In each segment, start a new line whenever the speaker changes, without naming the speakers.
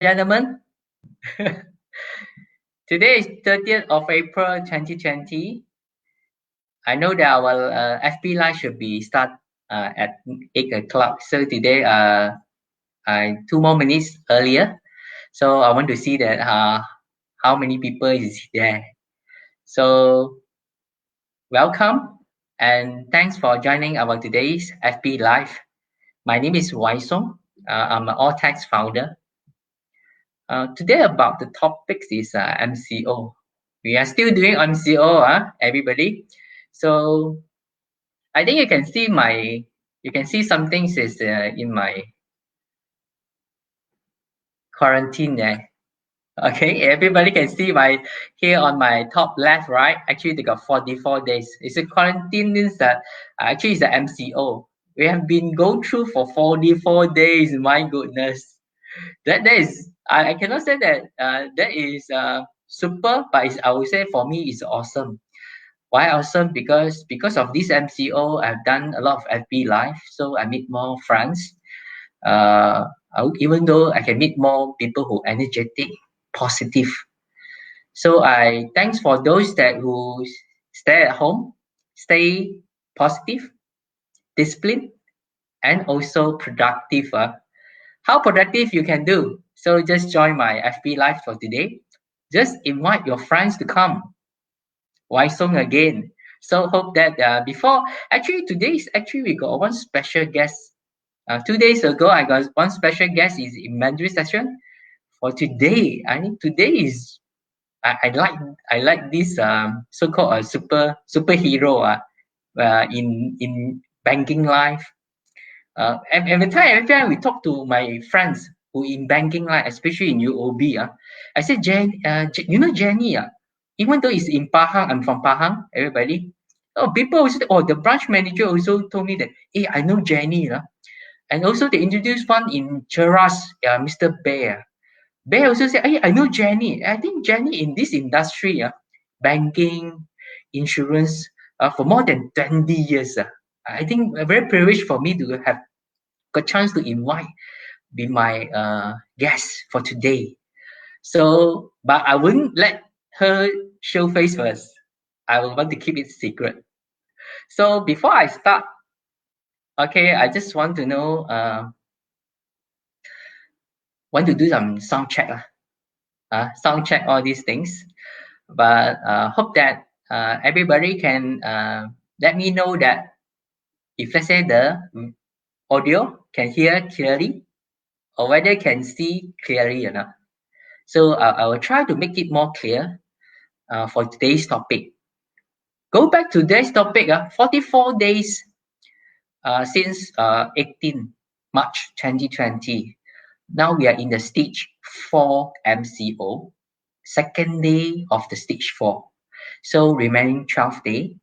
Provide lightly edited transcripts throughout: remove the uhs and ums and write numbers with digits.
Gentlemen, today is 30th of April 2020. I know that our FB Live should be start at 8 o'clock. So today, I 2 more minutes earlier. So I want to see that how many people is there. So welcome and thanks for joining our today's FB Live. My name is Wai Sung. I'm an All Tax founder. Today about the topics is MCO. We are still doing MCO, everybody. So I think you can see some things is in my quarantine there. Okay, everybody can see my here on my top left, right? Actually, they got 44 days. It's a quarantine means that actually it's the MCO. We have been go through for 44 days. My goodness. That is I cannot say that that is super, but I would say for me it's awesome. Why awesome? Because of this MCO, I've done a lot of FB live, so I meet more friends. Even though I can meet more people who energetic, positive. So I thanks for those that who stay at home, stay positive, disciplined, and also productive. How productive you can do. So just join my FB Live for today. Just invite your friends to come. Wai Sung again. So hope that before actually today is actually we got one special guest. 2 days ago I got one special guest is in Mandarin session. For today, I think today is I like this so-called a superhero in banking life. Every time we talk to my friends who in banking line, especially in UOB, I said, you know Jennie, even though it's in Pahang, I'm from Pahang, everybody. Oh, people also, oh, the branch manager also told me that, hey, I know Jennie. And also they introduced one in Cheras, Mr. Bear. Bear also said, hey, I know Jennie. I think Jennie in this industry, banking, insurance, for more than 20 years. I think very privileged for me to have got chance to invite be my guest for today. So, but I wouldn't let her show face first. I will want to keep it secret. So before I start, okay, I just want to know, want to do some sound check, sound check all these things. But hope that everybody can let me know that if let's say the audio can hear clearly or whether can see clearly or not. So I will try to make it more clear for today's topic. Go back to today's topic, 44 days since 18 March 2020. Now we are in the stage 4 MCO, second day of the stage 4. So remaining 12 days.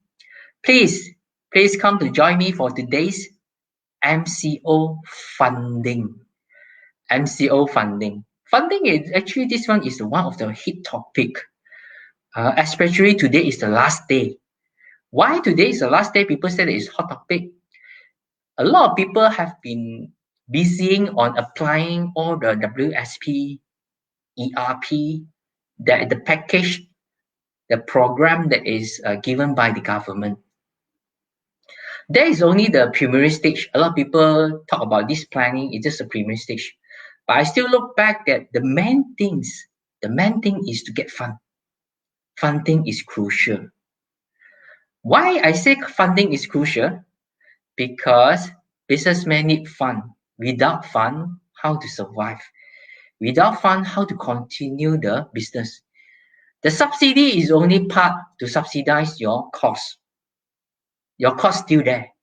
Please come to join me for today's MCO funding. MCO funding. Funding is actually this one is one of the hit topic. Especially today is the last day. Why today is the last day? People say that it's hot topic. A lot of people have been busying on applying all the WSP, ERP, the package, the program that is given by the government. There is only the preliminary stage. A lot of people talk about this planning. It's just a preliminary stage. But I still look back that the main thing is to get fund. Funding is crucial. Why I say funding is crucial? Because businessmen need fund. Without fund, how to survive? Without fund, how to continue the business? The subsidy is only part to subsidize your cost. Your cost still there.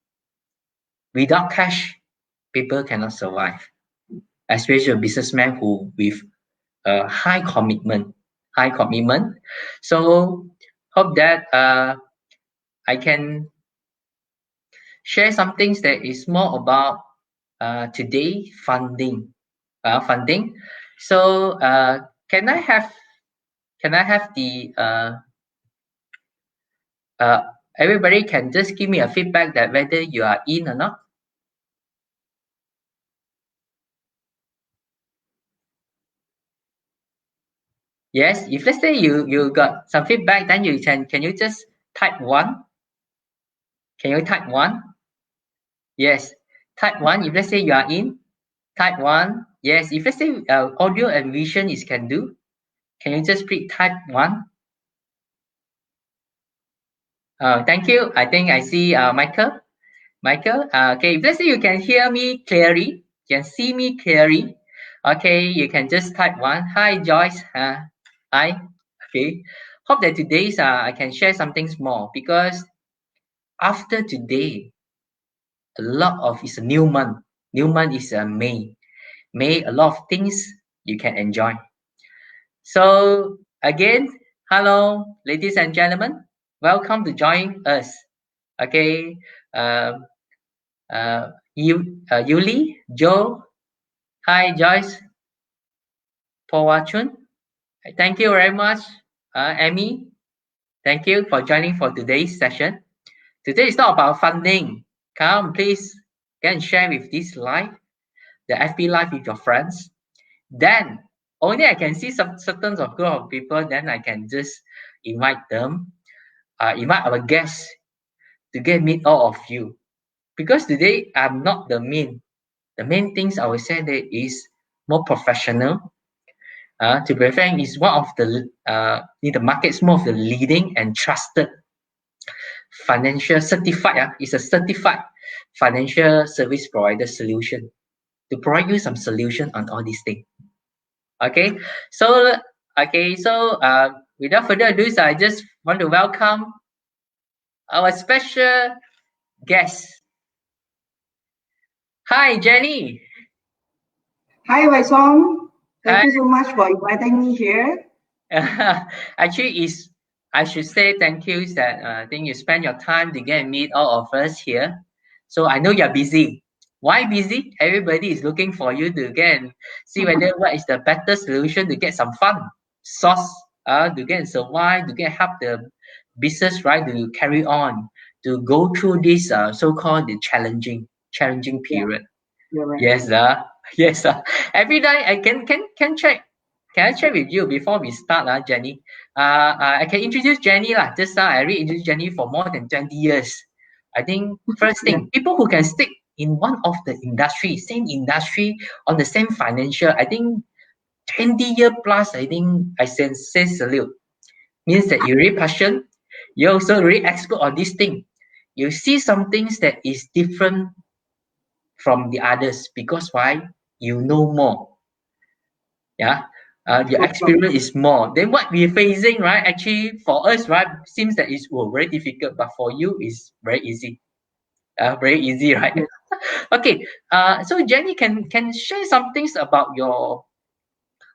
Without cash, people cannot survive. Especially a businessman who with a high commitment. So hope that I can share some things that is more about today funding. So can I have the everybody can just give me a feedback that whether you are in or not. Yes, if let's say you got some feedback, then can you just type 1? Can you type 1? Yes, type 1. If let's say you are in, type 1. Yes, if let's say audio and vision is can do, can you just click type 1? Thank you. I think I see Michael. Michael, okay, if let's say you can hear me clearly, can see me clearly, okay, you can just type 1. Hi, Joyce. Hi. Okay. Hope that today's I can share something small because after today, a lot of it's a new month. New month is May. May, a lot of things you can enjoy. So again, hello, ladies and gentlemen. Welcome to join us. Okay. Uh, Yuli, Joe, hi, Joyce, Pawa Chun. Thank you very much, Amy. Thank you for joining for today's session. Today is not about funding. Come, please, can share with this live, the FB live with your friends. Then only I can see some certain of group of people. Then I can just invite them, invite our guests to get meet all of you. Because today I'm not the main. The main things I will say that is more professional. To be frank, is one of the in the markets more of the leading and trusted financial certified. Is a certified financial service provider solution to provide you some solution on all these things. Okay, so without further ado, I just want to welcome our special guest. Hi, Jennie.
Hi, Wai Sung.
Hi.
Thank you so much for inviting me here.
Actually, is I should say thank you that I think you spend your time to get and meet all of us here. So I know you're busy. Why busy? Everybody is looking for you to get and see whether what is the better solution to get some fun source, to get and survive, to get help the business right to carry on, to go through this so-called the challenging
Yeah,
period.
you're right.
Yes, yes, every day I can check. Can I check with you before we start, Jennie? I can introduce Jennie lah. Just now I already introduced Jennie for more than 20 years. I think first
Yeah,
thing, people who can stick in one of the industry, same industry on the same financial, I think 20-year plus. I think I say salute. Means that you're really passionate. You're also really expert on this thing. You see some things that is different from the others because why? You know more. Yeah. Your
no problem.
experience is more. Then what we're facing, right? Actually, for us, right, seems that it's very difficult, but for you, it's very easy. Very easy, right?
Yes.
Okay. So Jennie can share some things about your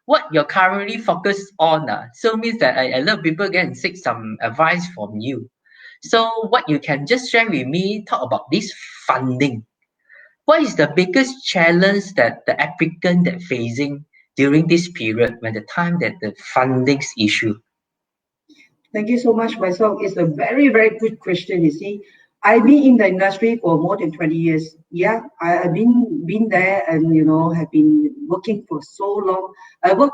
what you're currently focused on. So means that I love people get and seek some advice from you. So what you can just share with me, talk about this funding. What is the biggest challenge that the applicant that facing during this period when the time that the fundings issue?
Thank you so much, Wai Sung. It's a very, very good question. You see, I've been in the industry for more than 20 years. Yeah, I've been there and have been working for so long. I work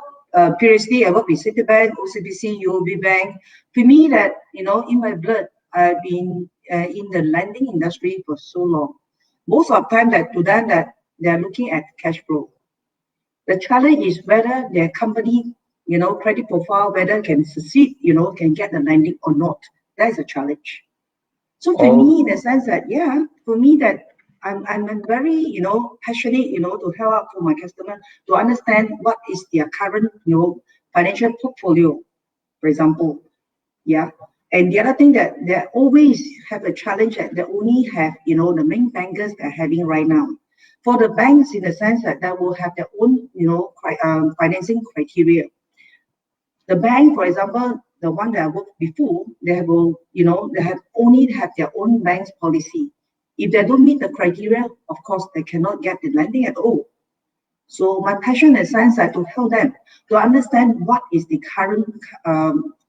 previously. I worked with Citibank, OCBC, UOB Bank. To me, that in my blood, I've been in the lending industry for so long. Most of the time, that to them that they are looking at cash flow. The challenge is whether their company, credit profile, whether can succeed, can get the lending or not. That is a challenge. So to
Oh,
me, in the sense that, yeah, for me that I'm very, passionate, to help out for my customer to understand what is their current, financial portfolio, for example. Yeah. And the other thing that they always have a challenge that they only have, the main bankers they're having right now. For the banks, in the sense that they will have their own, financing criteria. The bank, for example, the one that I worked before, they have only have their own bank's policy. If they don't meet the criteria, of course, they cannot get the lending at all. So my passion is science to help them to understand what is the current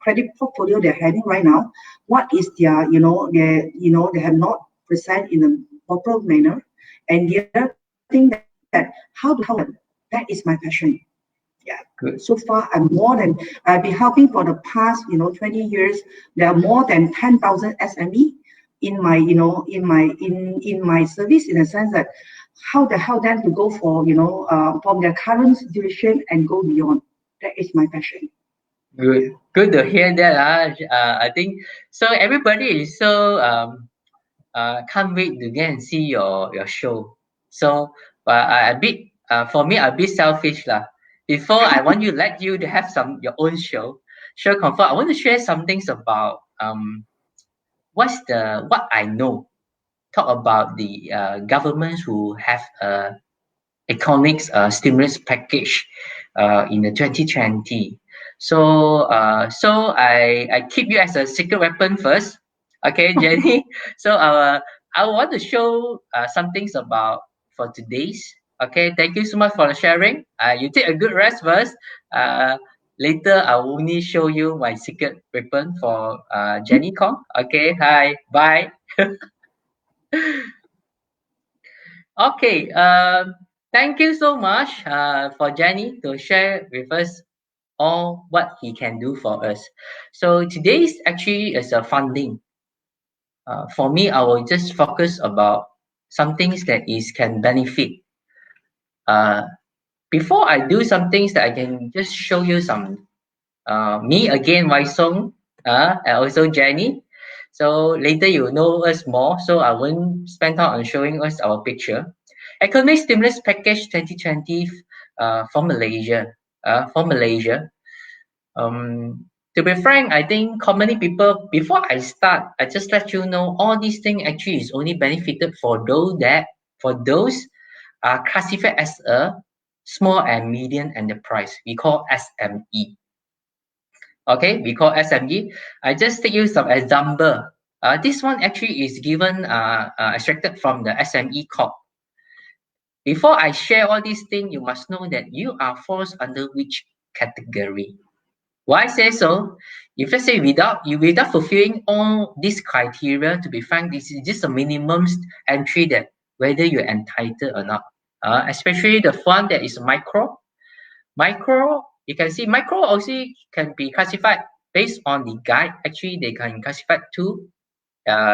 credit portfolio they're having right now, what is their, they have not present in a proper manner. And the other thing that how to help them, that is my passion. Yeah.
Good.
So far, I've been helping for the past, 20 years. There are more than 10,000 SME in my, in my service, in the sense that how the hell them to go for, from their current situation and go beyond. That is my passion.
Good. Good to hear that. I think so. Everybody is so can't wait to get and see your show. So, I a bit for me a bit selfish lah. Before I want you let you to have some your own show. Sure, confirm. I want to share some things about what I know. Talk about the governments who have economics stimulus package in the 2020. So I keep you as a secret weapon first. Okay, Jenny. So I want to show some things about for today's. Okay, thank you so much for the sharing. You take a good rest first. Later I will only show you my secret weapon for Jennie Gong. Okay, hi, bye. Okay, thank you so much for Jenny to share with us all what he can do for us. So today's actually is a funding. For me, I will just focus about some things that is can benefit. Uh, Before I do some things that I can just show you some me again, Wai Sung, and also Jenny. So later you know us more. So I won't spend time on showing us our picture. Economic stimulus package 2020 for Malaysia. For Malaysia. To be frank, I think commonly people before I start, I just let you know all these things actually is only benefited for those are classified as a small and medium enterprise. We call SME. Okay, we call SME. I just take you some example. This one actually is given extracted from the SME Corp. Before I share all these things, you must know that you are forced under which category. Why I say so? If let's say without fulfilling all these criteria, to be frank, this is just a minimum entry that whether you're entitled or not. Especially the fund that is micro. Micro, you can see micro also can be classified based on the guide. Actually, they can classify two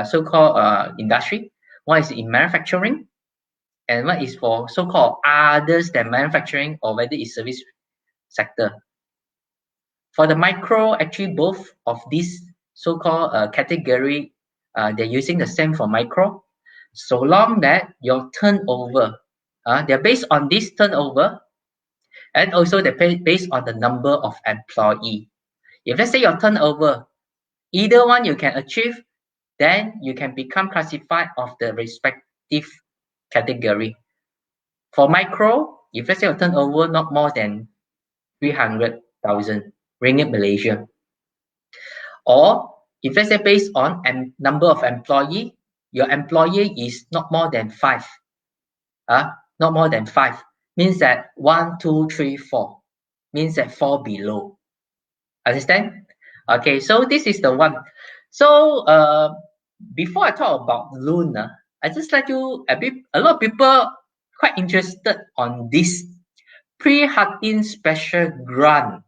so-called industry. One is in manufacturing, and one is for so-called others than manufacturing or whether it's service sector. For the micro, actually both of these so-called category, they're using the same for micro. So long that your turnover, they're based on this turnover, and also they're based on the number of employee. If let's say your turnover, either one you can achieve, then you can become classified of the respective category. For micro, if let's say your turnover not more than 300,000 ringgit Malaysia, or if let's say based on number of employee, your employee is not more than five, not more than five, means that 1, 2, 3, 4, means that 4 below. Understand? Okay, so this is the one. So before I talk about loan, I just let you a lot of people quite interested on this pre-Hatin special grant.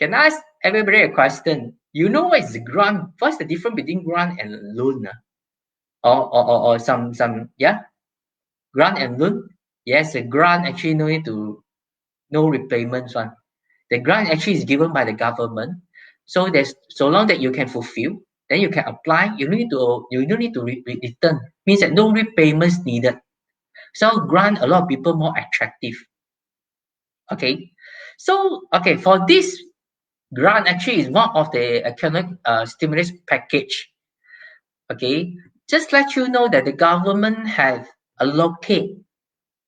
Can I ask everybody a question? You know what is grant? What's the difference between grant and loan? Or some yeah? Grant and loan? Yes, a grant actually no need to no repayments one. The grant actually is given by the government. So there's so long that you can fulfill, then you can apply. You don't need to return. Means that no repayments needed. So grant a lot of people more attractive. Okay. So okay, for this grant actually is one of the economic stimulus package. Okay, just let you know that the government have allocate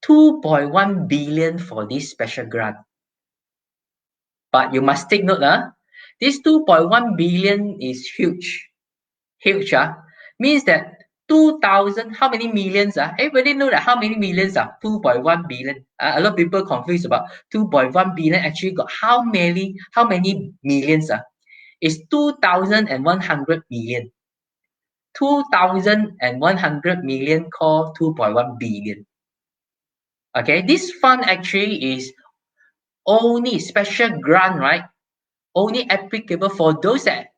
2.1 billion for this special grant. But you must take note, this 2.1 billion is huge. Huge, means that 2,000, how many millions? Everybody know that how many millions are 2.1 billion. A lot of people confused about 2.1 billion actually got how many millions? It's 2,100 million. 2,100 million called 2.1 billion. Okay, this fund actually is only special grant, right? Only applicable for those that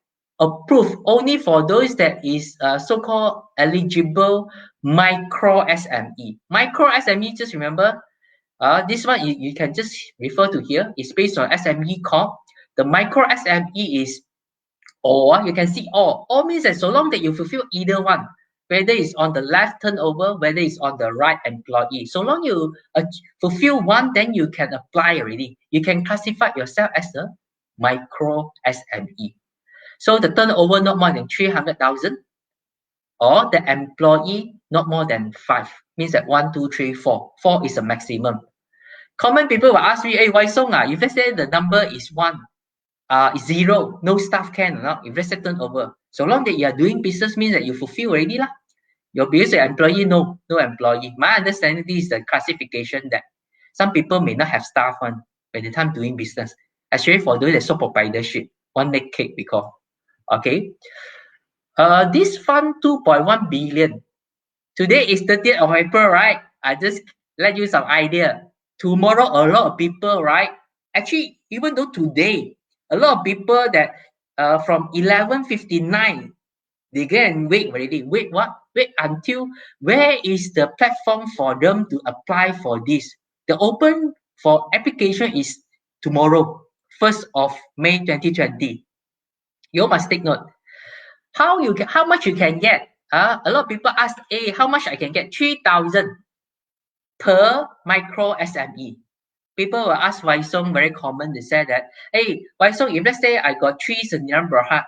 approved, only for those that is so-called eligible micro SME. Micro SME, just remember, this one you can just refer to here. It's based on SME Corp. The micro SME is all. You can see all. All means that so long that you fulfill either one, whether it's on the left turnover, whether it's on the right employee. So long you fulfill one, then you can apply already. You can classify yourself as a micro SME. So the turnover not more than 300,000, or the employee not more than 5. Means that 1, 2, 3, 4. 4 is a maximum. Common people will ask me, hey, Wai Sung, if let's say the number is 1, is 0, no staff can, no? If let's say turnover. So long that you are doing business means that you fulfill already lah. Your business employee, no employee. My understanding is the classification that some people may not have staff on by the time doing business. Actually, for those that sole proprietorship, one leg cake we call. Okay. This fund 2.1 billion. Today is 30th of April, right? I just let you some idea. Tomorrow, a lot of people, right? Actually, even though today, a lot of people that from 11:59, they get and wait already. Wait what? Wait until where is the platform for them to apply for this? The open for application is tomorrow, 1st of May 2020. You must take note. How much you can get? A lot of people ask, hey, how much I can get? 3,000 per micro SME. People will ask Wai Sung, very common, they say that, hey, Wai Sung, if let's say I got 3 Sendirian Berhad,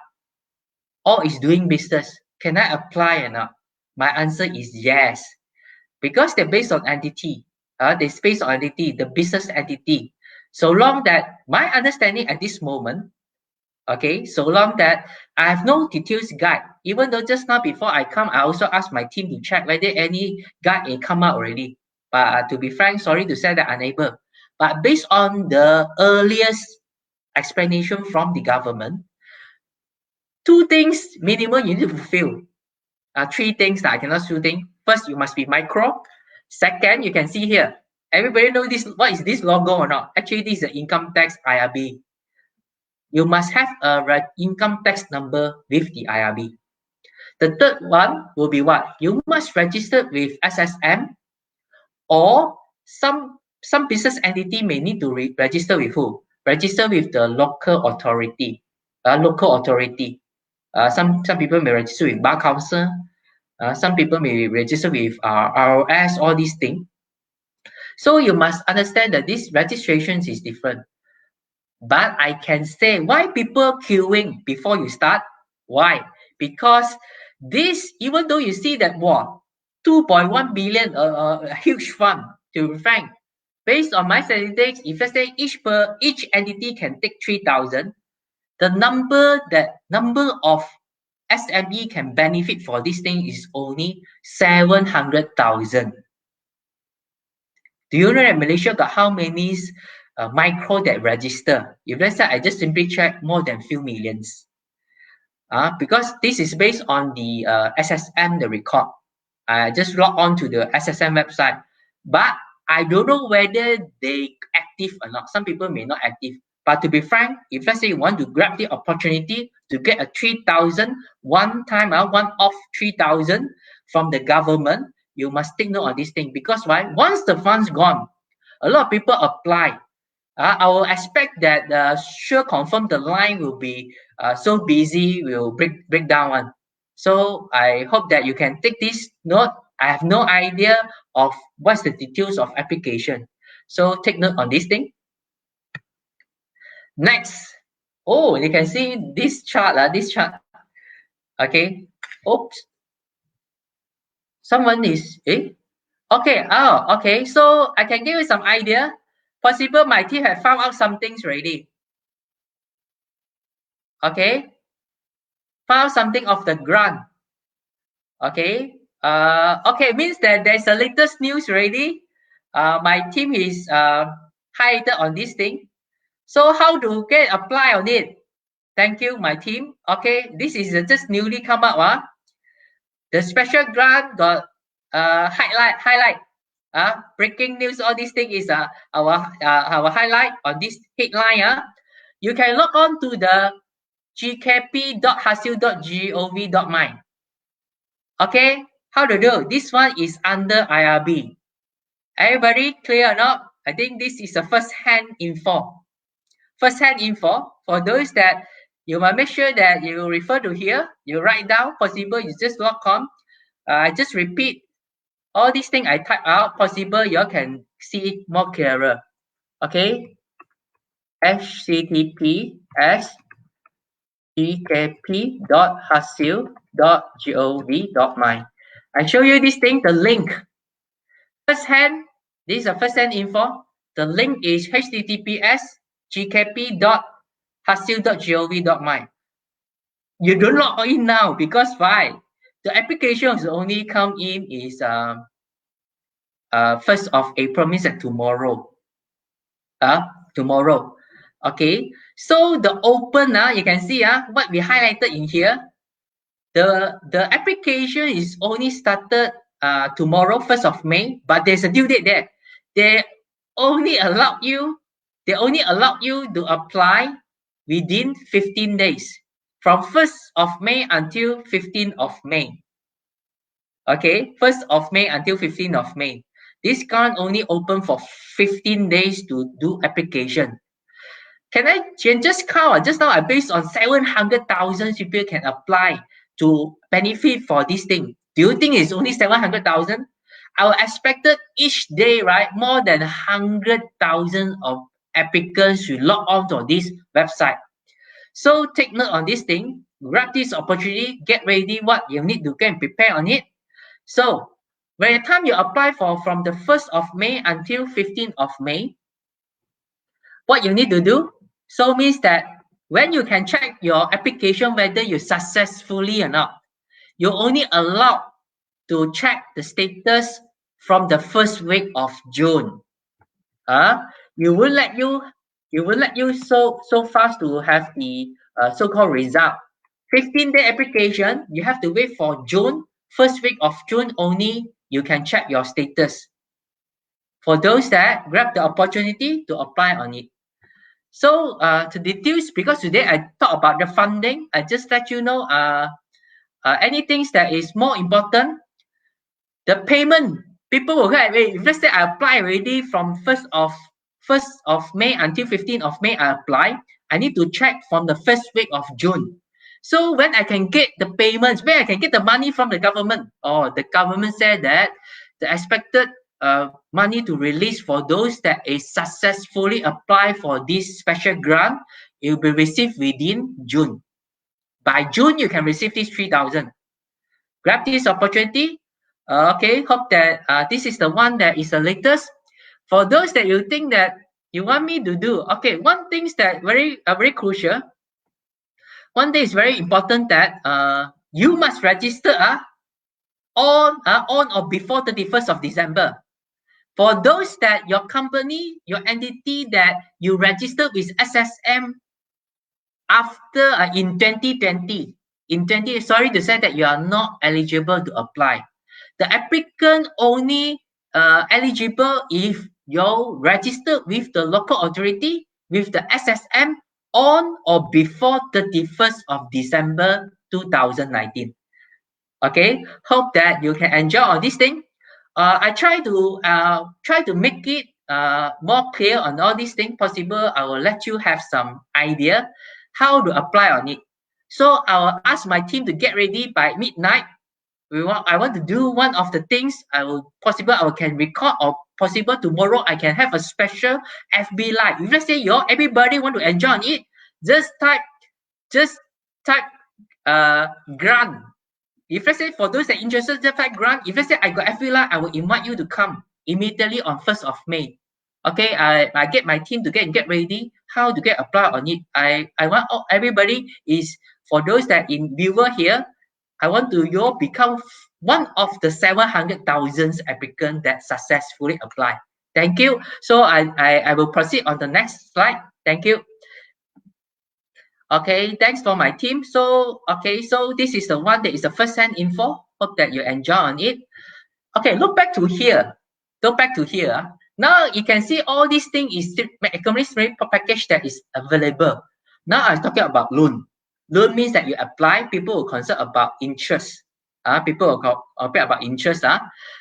all is doing business, can I apply or not? My answer is yes, because they're based on entity. They're based on entity, the business entity. So long that my understanding at this moment, okay, so long that I have no details guide. Even though just now before I come, I also asked my team to check whether any guide may come out already. But to be frank, sorry to say that unable. But based on the earliest explanation from the government, 2 things minimum you need to fulfill. 3 things that I cannot shooting. First, you must be micro. Second, you can see here. Everybody know this. What is this logo or not? Actually, this is the income tax IRB. You must have a income tax number with the IRB. The third one will be what? You must register with SSM, or some business entity may need to register with who? Register with the local authority. Some people may register with Bar Council. Some people may register with ROS, all these things. So you must understand that this registrations is different. But I can say why people queuing before you start. Why? Because this, even though you see that, wow, 2.1 billion, a huge fund, to be frank, based on my statistics, if let's say each entity can take 3,000, the number of SME can benefit for this thing is only 700,000. Do you know that Malaysia got how many micro that register? If let's say I just simply check, more than few millions. Because this is based on the SSM, the record. I just log on to the SSM website, but I don't know whether they active or not. Some people may not active. But to be frank, if let's say you want to grab the opportunity to get a 3,000 one time, one-off 3,000 from the government, you must take note of this thing. Because why? Once the funds gone, a lot of people apply. I will expect that sure confirm the line will be so busy, will break down one. So I hope that you can take this note. I have no idea of what's the details of application. So take note on this thing. Next. Oh, you can see this chart. Okay. Oops. Someone is okay. Oh, okay. So I can give you some idea. Possible my team have found out some things already. Okay. Found something of the grant. Okay. Okay, means that there's a latest news already. My team is highlighted on this thing. So how to get apply on it? Thank you, my team. Okay, this is just newly come up. The special grant got highlight. Breaking news, all these things is our highlight on this headline. You can log on to the gkp.hasil.gov.my. Okay, how to do? This one is under IRB. Everybody clear or not? I think this is a first-hand info. First-hand info for those that you must make sure that you refer to here. You write down. Possible, you just log on. I just repeat all these things I type out. Possible, you can see it more clearer. Okay. https gkp.hasil.gov.my. I show you this thing, the link. First hand, this is a first hand info. The link is https gkp.hasil.gov.my. You don't log in now because why? The application is only come in is 1st of April, means that tomorrow. Tomorrow. Okay. So the open, you can see what we highlighted in here. The application is only started tomorrow, 1st of May, but there's a due date there. They only allow you to apply within 15 days from 1st of May until 15th of May. Okay, 1st of May until 15th of May. This can't only open for 15 days to do application. Can I just count? Just now I based on 700,000 people can apply to benefit for this thing. Do you think it's only 700,000? I expected each day, right, more than 100,000 of applicants should log on to this website. So take note on this thing. Grab this opportunity. Get ready what you need to get and prepare on it. So by the time you apply for from the 1st of May until 15th of May, what you need to do? So means that when you can check your application whether you successfully or not, you only allowed to check the status from the first week of June. You will let you so fast to have the so-called result. 15-day application, you have to wait for June. First week of June only you can check your status. For those that grab the opportunity to apply on it. So to deduce, because today I talk about the funding, I just let you know anything that is more important. The payment, people will get, if let's say I apply already from 1st of May until 15th of May, I apply, I need to check from the first week of June. So when I can get the payments, where I can get the money from the government, the government said that the expected money to release for those that is successfully apply for this special grant, it will be received within June. By June, you can receive this 3,000. Grab this opportunity. Okay, hope that this is the one that is the latest. For those that you think that you want me to do, okay, one thing that very crucial. One thing is very important that you must register on or before 31st of December. For those that your company, your entity that you registered with SSM after in 2020, sorry to say that you are not eligible to apply. The applicant only eligible if you're registered with the local authority, with the SSM on or before 31st of December 2019. Okay, hope that you can enjoy on this thing. I try to make it more clear on all these things possible. I will let you have some idea how to apply on it. So I will ask my team to get ready by midnight. I want to do one of the things I can record, or possible tomorrow I can have a special FB live. If let's say everybody want to enjoy on it, just type grant. If let's say for those that are interested, just type grant. If let's say I got FB live, I will invite you to come immediately on 1st of May. Okay, I get my team to get ready how to get apply on it. I want everybody is, for those that in viewer here, I want to become one of the 700,000 applicants that successfully apply. Thank you. So I will proceed on the next slide. Thank you. Okay, thanks for my team. So this is the one that is the first hand info. Hope that you enjoy on it. Okay, look back to here. Go back to here. Now you can see all these things is economic stimulus package that is available. Now I'm talking about loan. Loan means that you apply, people will concern about interest. People will pay about interest.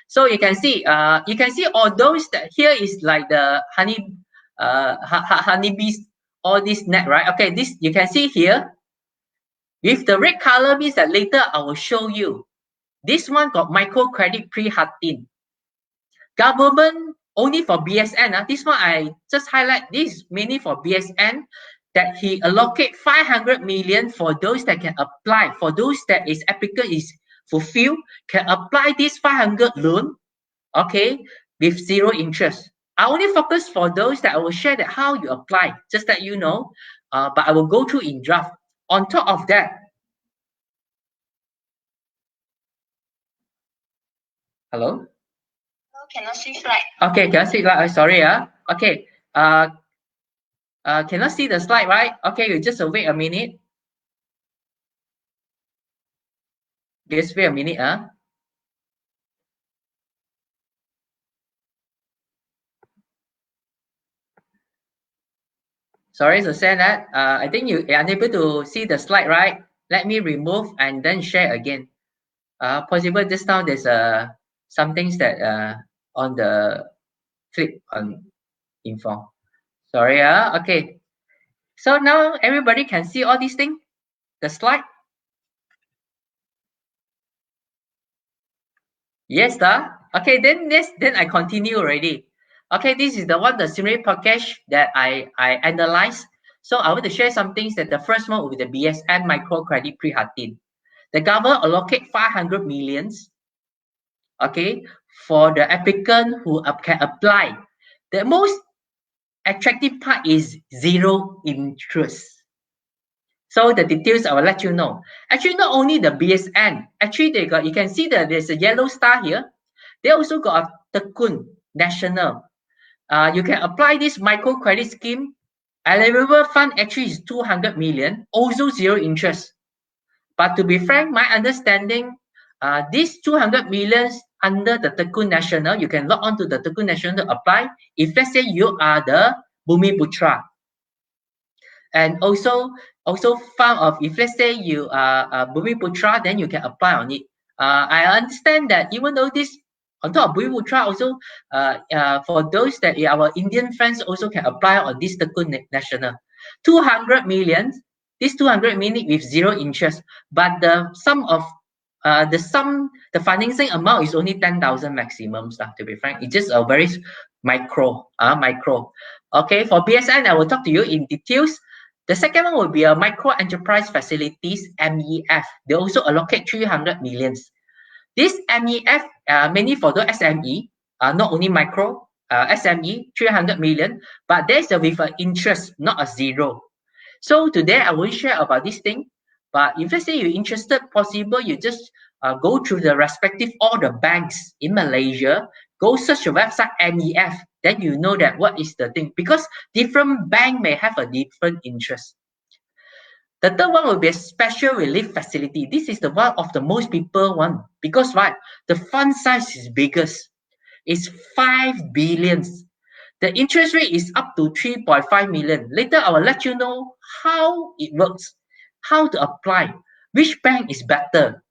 So you can see all those that here is like the honeybees, all this net, right? Okay, this you can see here. With the red color means that later I will show you. This one got microcredit pre-hardened. Government only for BSN. This one I just highlight. This is mainly for BSN that he allocate 500 million for those that can apply. For those that is applicant is fulfilled, can apply this 500 loan, okay, with zero interest. I only focus for those that I will share that how you apply, just that you know. But I will go through in draft. On top of that, hello.
Cannot see slide.
Okay, cannot see slide. Sorry. Okay. Cannot see the slide, right? Okay, you just wait a minute. Just wait a minute. Sorry to say that. I think you are unable to see the slide, right? Let me remove and then share again. Possible just now there's some things that on the flip on info. Sorry. Okay. So now everybody can see all these things. The slide. Yes, okay. Then I continue already. Okay, this is the one the stimulus package that I analyzed. So I want to share some things that the first one will be the BSN microcredit pre-hardened. The government allocate 500 millions, okay, for the applicant who can apply. The most attractive part is zero interest. So the details I will let you know. Actually, not only the BSN, actually they got, you can see that there's a yellow star here. They also got a Tekun National. You can apply this microcredit scheme. Eligible fund actually is 200 million, also zero interest. But to be frank, my understanding, these 200 millions under the Tekun National, you can log on to the Tekun National to apply. If let's say you are the Bumi Putra, and also found of if let's say you are Bumi Putra, then you can apply on it. I understand that even though this on top of Bumi Putra also for those that our Indian friends also can apply on this Tekun National. 200 million, this 200 million with zero interest, but the sum of the financing amount is only 10,000 maximum. To be frank, it's just a very micro. Okay, for BSN, I will talk to you in details. The second one will be a micro enterprise facilities MEF. They also allocate 300 millions. This MEF mainly for the SME, not only micro SME 300 million, but there's a with an interest, not a zero. So today I won't share about this thing. But if let's say you're interested, possible you just go through the respective all the banks in Malaysia, go search the website MEF, then you know that what is the thing, because different bank may have a different interest. The third one will be a special relief facility. This is the one of the most people want, because what? The fund size is biggest. It's 5 billions. The interest rate is up to 3.5 million. Later, I will let you know how it works, how to apply, which bank is better.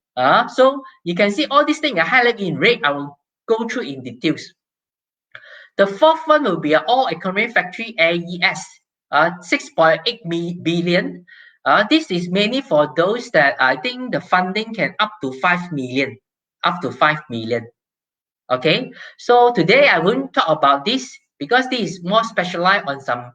So you can see all these things I highlight in red. I will go through in details. The fourth one will be an all economic factory AES, 6.8 billion. This is mainly for those that I think the funding can up to 5 million, Okay, so today I won't talk about this because this is more specialized on some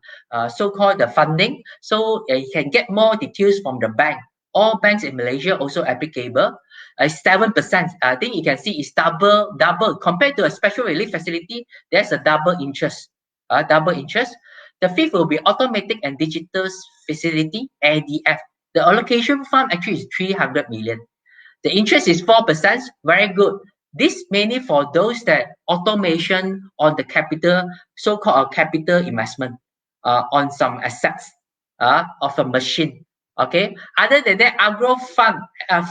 so-called the funding. So you can get more details from the bank. All banks in Malaysia also applicable. 7%. I think you can see it's double compared to a special relief facility. There's a double interest. The fifth will be automatic and digital facility ADF. The allocation fund actually is 300 million. The interest is 4%. Very good. This mainly for those that automation on the capital, so-called capital investment on some assets of a machine. Okay. Other than that, agro fund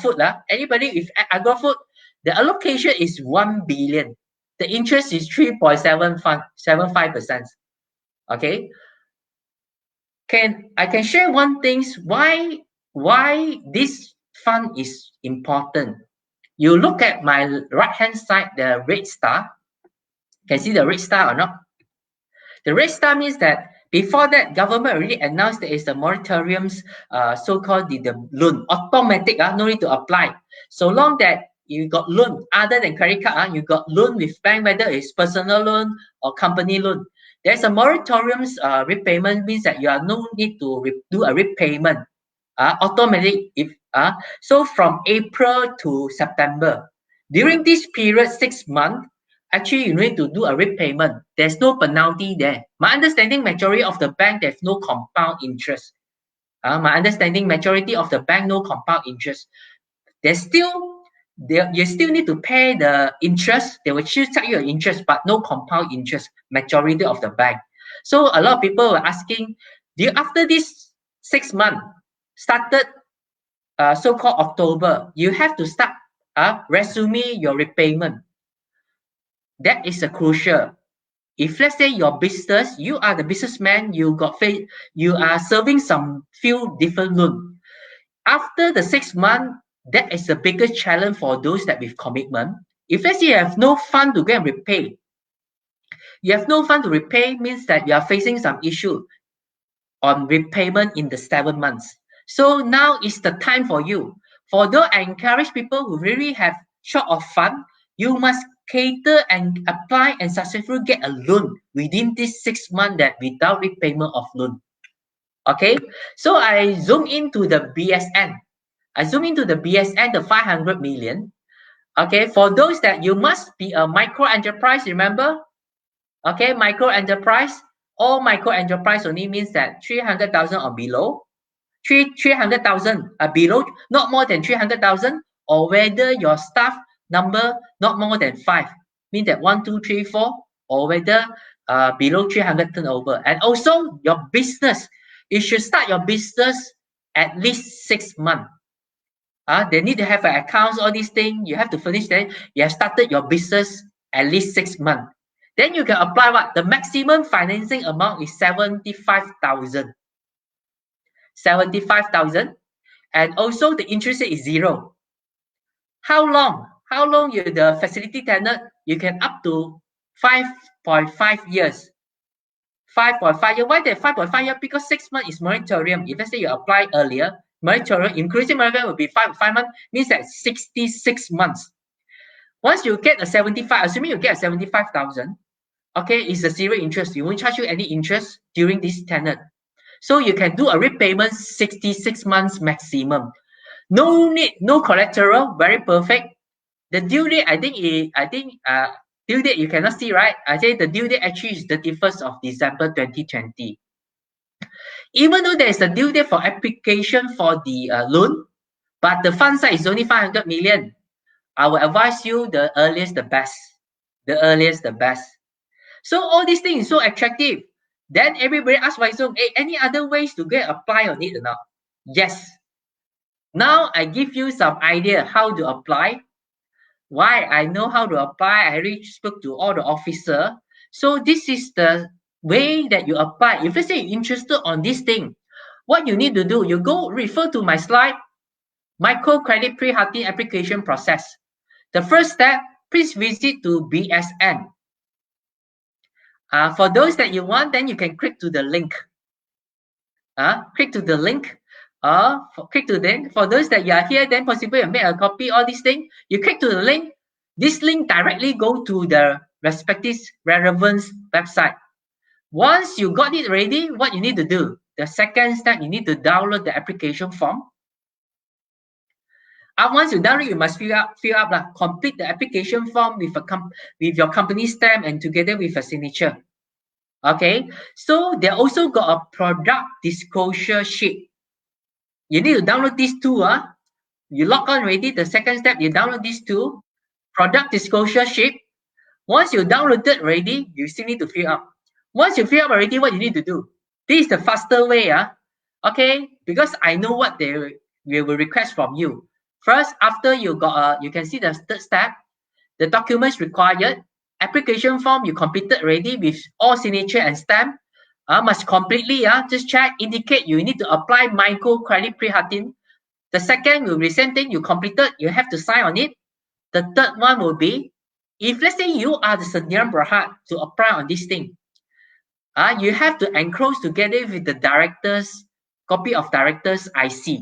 food. Anybody with agro food, the allocation is 1 billion. the interest is 3.75%. Okay. I can share one things why this fund is important. You look at my right hand side, the red star. Can see the red star or not? The red star means that before that, government already announced there is the moratoriums, so-called the loan, automatic, no need to apply. So long that you got loan other than credit card, you got loan with bank, whether it's personal loan or company loan. There's a moratoriums repayment means that you are no need to do a repayment, automatic. So from April to September, during this period 6 months, actually you need to do a repayment. There's no penalty there. My understanding, majority of the bank, there's no compound interest. My understanding, majority of the bank, no compound interest. You still need to pay the interest. They will still charge you an interest, but no compound interest. Majority of the bank. So a lot of people were asking, after this 6 months started, so-called October, you have to start resume your repayment. That is a crucial. If let's say your business, you are the businessman, you are serving some few different loans. After the 6 months, that is the biggest challenge for those that with commitment. If let's say you have no fund to go and repay, means that you are facing some issue on repayment in the 7 months. So now is the time for you. For those, I encourage people who really have short of fund, you must cater and apply and successfully get a loan within this 6 months that without repayment of loan. Okay, so I zoom into the BSN. The 500 million. Okay, for those that you must be a micro enterprise, remember? Okay, micro enterprise. All micro enterprise only means that 300,000 or below. 300,000 below, not more than 300,000, or whether your staff number not more than 5, means that 1, 2, 3, 4, or whether below 300 turnover. And also your business, you should start your business at least 6 months. They need to have an accounts, all these things. You have to finish that. You have started your business at least 6 months. Then you can apply what? The maximum financing amount is 75,000. 75,000, and also the interest rate is 0. How long? The facility tenor? You can up to 5.5 years. 5.5 years. Why that 5.5 years? Because 6 months is moratorium. If let's say you apply earlier, moratorium, increasing moratorium will be 5 months, means that 66 months. Once you get a 75, assuming you get a 75,000, okay, it's a 0 interest. You won't charge you any interest during this tenor. So you can do a repayment 66 months maximum. No need, no collateral, very perfect. The due date, I think due date you cannot see, right? I say the due date actually is 31st of December 2020. Even though there is a due date for application for the loan, but the fund size is only 500 million. I will advise you the earliest the best. The earliest the best. So all these things is so attractive. Then everybody asks Wai Sung, hey, any other ways to get apply on it or not? Yes. Now I give you some idea how to apply. Why I know how to apply, I already spoke to all the officer. So this is the way that you apply. If let's say you're interested on this thing, what you need to do, you go refer to my slide, microcredit pre-hearting application process. The first step, please visit to BSN. For those that you want, then you can click to the link. Click to the link. Click to the link. For those that you are here, then possibly you make a copy, all these things. You click to the link. This link directly go to the respective relevant website. Once you got it ready, what you need to do? The second step, you need to download the application form. Once you download, you must fill up, complete the application form with your company stamp and together with a signature. Okay, so they also got a product disclosure sheet. You need to download these two. You log on already. The second step, you download these two. Product disclosure sheet. Once you downloaded already, you still need to fill up. Once you fill up already, what you need to do? This is the faster way. Okay, because I know what they will request from you. First, after you got, you can see the third step, the documents required, application form you completed already with all signature and stamp. Must completely just check, indicate you need to apply micro credit pre-Hatin. The second will be the same thing, you completed, you have to sign on it. The third one will be, if let's say you are the Sendirian Berhad to apply on this thing, you have to enclose together with the director's copy of director's IC.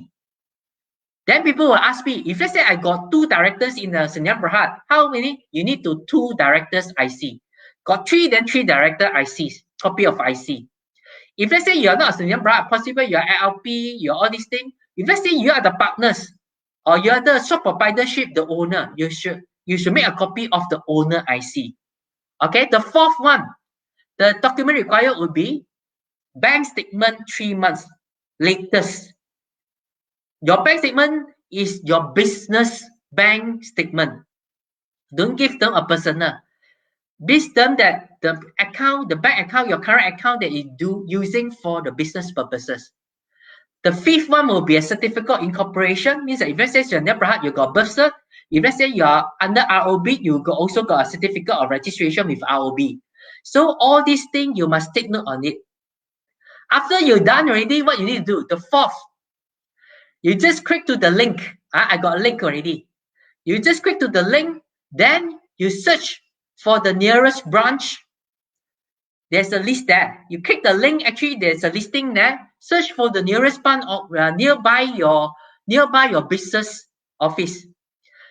Then people will ask me, if let's say I got 2 directors in the Sendirian Berhad, how many? You need to 2 directors IC. Got 3, then 3 director ICs, copy of IC. If let's say you're not a Sendirian Berhad, possible you're LP, you're all these things. If let's say you are the partners or you're the sole proprietorship, the owner, you should make a copy of the owner IC. Okay, the fourth one, the document required would be bank statement 3 months latest. Your bank statement is your business bank statement. Don't give them a personal. This term that the bank account, your current account that you do using for the business purposes. The fifth one will be a certificate of incorporation. Means that if let's say you're Berhad, you got birth cert. If let's say you're under ROB, you also got a certificate of registration with ROB. So all these things you must take note on it. After you're done already, what you need to do? The fourth, you just click to the link. I got a link already. You just click to the link, then you search for the nearest branch. There's a list there. You click the link, actually there's a listing there. Search for the nearest branch nearby your business office.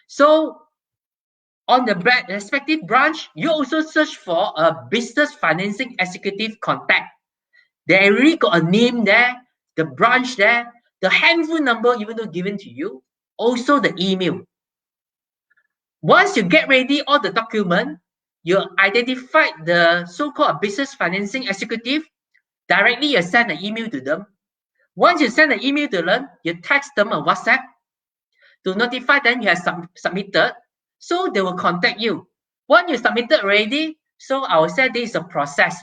So on the respective branch, you also search for a business financing executive contact. They already got a name there, the branch there, the handphone number even though given to you, also the email. Once you get ready all the document, you identify the so-called business financing executive, directly you send an email to them. Once you send an email to them, you text them on WhatsApp to notify them you have submitted, so they will contact you. Once you submitted already, so I will say this is a process.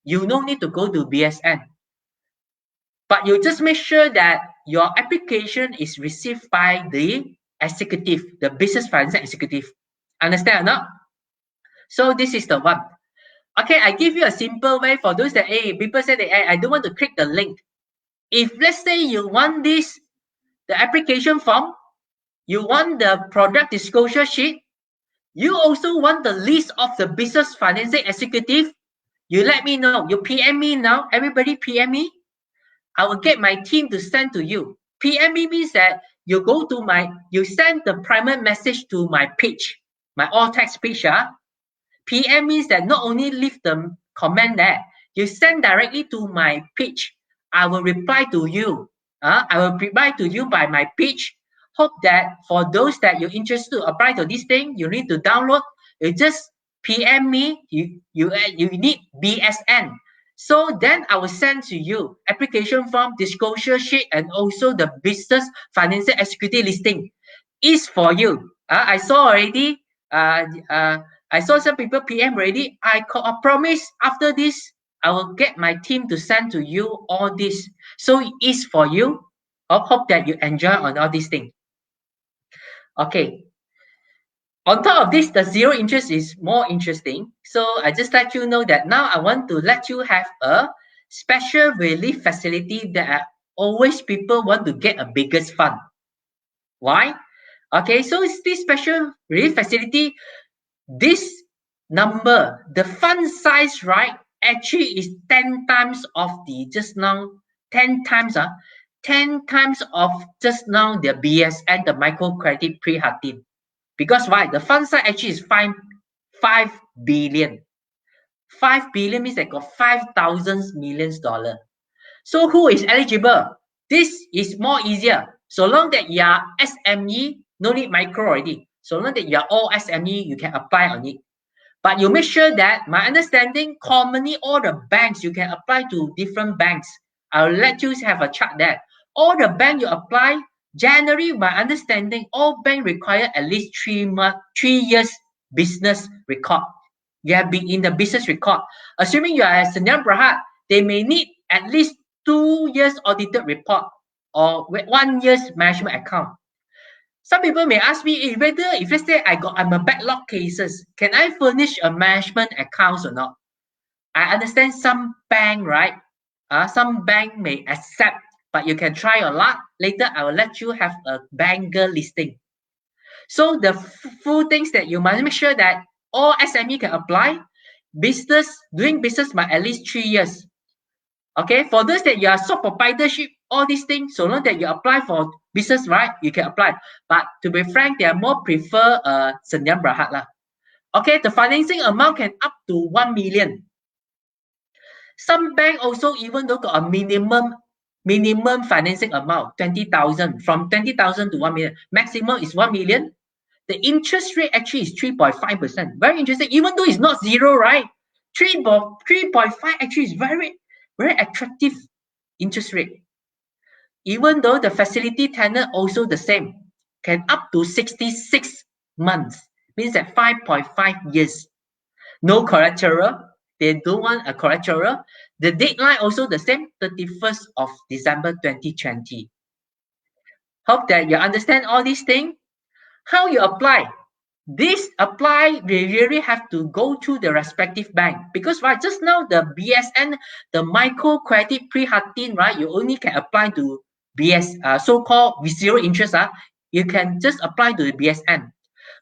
You don't need to go to BSN. But you just make sure that your application is received by the executive, the business financing executive. Understand or not? So this is the one. Okay, I give you a simple way for those that, hey, people say that, hey, I don't want to click the link. If let's say you want this, the application form, you want the product disclosure sheet, you also want the list of the business financing executive, you let me know. You PM me now. Everybody PM me. I will get my team to send to you. PM me means that you go to you send the private message to my page, my all text page. PM means that not only leave the comment there, you send directly to my page. I will reply to you. I will reply to you by my page. Hope that for those that you're interested to apply to this thing, you need to download. You just PM me. You need BSN. So then I will send to you application form, disclosure sheet, and also the business financial executive listing. Is for you. I saw already. I saw some people PM already. I promise after this, I will get my team to send to you all this. So it is for you. I hope that you enjoy on all these things. Okay. On top of this, the zero interest is more interesting. So I just let you know that now I want to let you have a special relief facility that always people want to get a biggest fund. Why? Okay, so it's this special relief facility. This number, the fund size, right, actually is 10 times of the just now, 10 times of just now the BSN, the microcredit pre-Hatin. Because why? The fund size actually is 5 billion. 5 billion means they got 5,000 millions dollar. So who is eligible? This is more easier. So long that you are SME, no need micro already. So long that you are all SME, you can apply on it. But you make sure that, my understanding, commonly all the banks, you can apply to different banks. I'll let you have a chart there. All the bank you apply, generally, my understanding, all banks require at least 3 years business record. You have been in the business record. Assuming you are a Sendirian Berhad, they may need at least 2 years audited report or 1 year's management account. Some people may ask me, whether if let's say I'm a backlog cases, can I furnish a management accounts or not? I understand some bank, right? Some bank may accept, but you can try a lot. Later, I will let you have a banker listing. So the full things that you must make sure that all SME can apply. Doing business by at least 3 years. Okay, for those that you are sole proprietorship, all these things, so long that you apply for business, right, you can apply. But to be frank, they are more prefer Senyum Berhad lah. Okay, the financing amount can up to 1 million. Some bank also even though got a minimum financing amount 20,000, from 20,000 to 1 million. Maximum is 1 million. The interest rate actually is 3.5%. Very interesting. Even though it's not zero, right? 3.5 actually is very attractive interest rate. Even though the facility tenor also the same, can up to 66 months, means that 5.5 years. No collateral. They don't want a collateral. The deadline also the same, 31st of December 2020. Hope that you understand all these things. How you apply? This apply, they really have to go to the respective bank, because right just now the BSN, the micro credit pre-Hatin, right, you only can apply to so-called with zero interest. You can just apply to the BSN.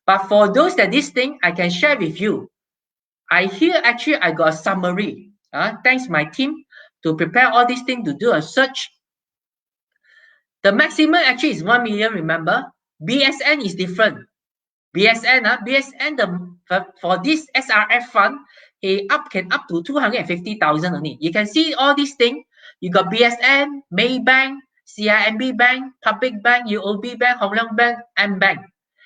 But for those that this thing, I can share with you. I got a summary. Thanks my team to prepare all these things to do a search. The maximum actually is 1 million. Remember, BSN is different. BSN for this SRF fund, can up to 250,000 only. You can see all these things. You got BSN, Maybank, CIMB Bank, Public Bank, UOB Bank, Hong Leong Bank, M Bank.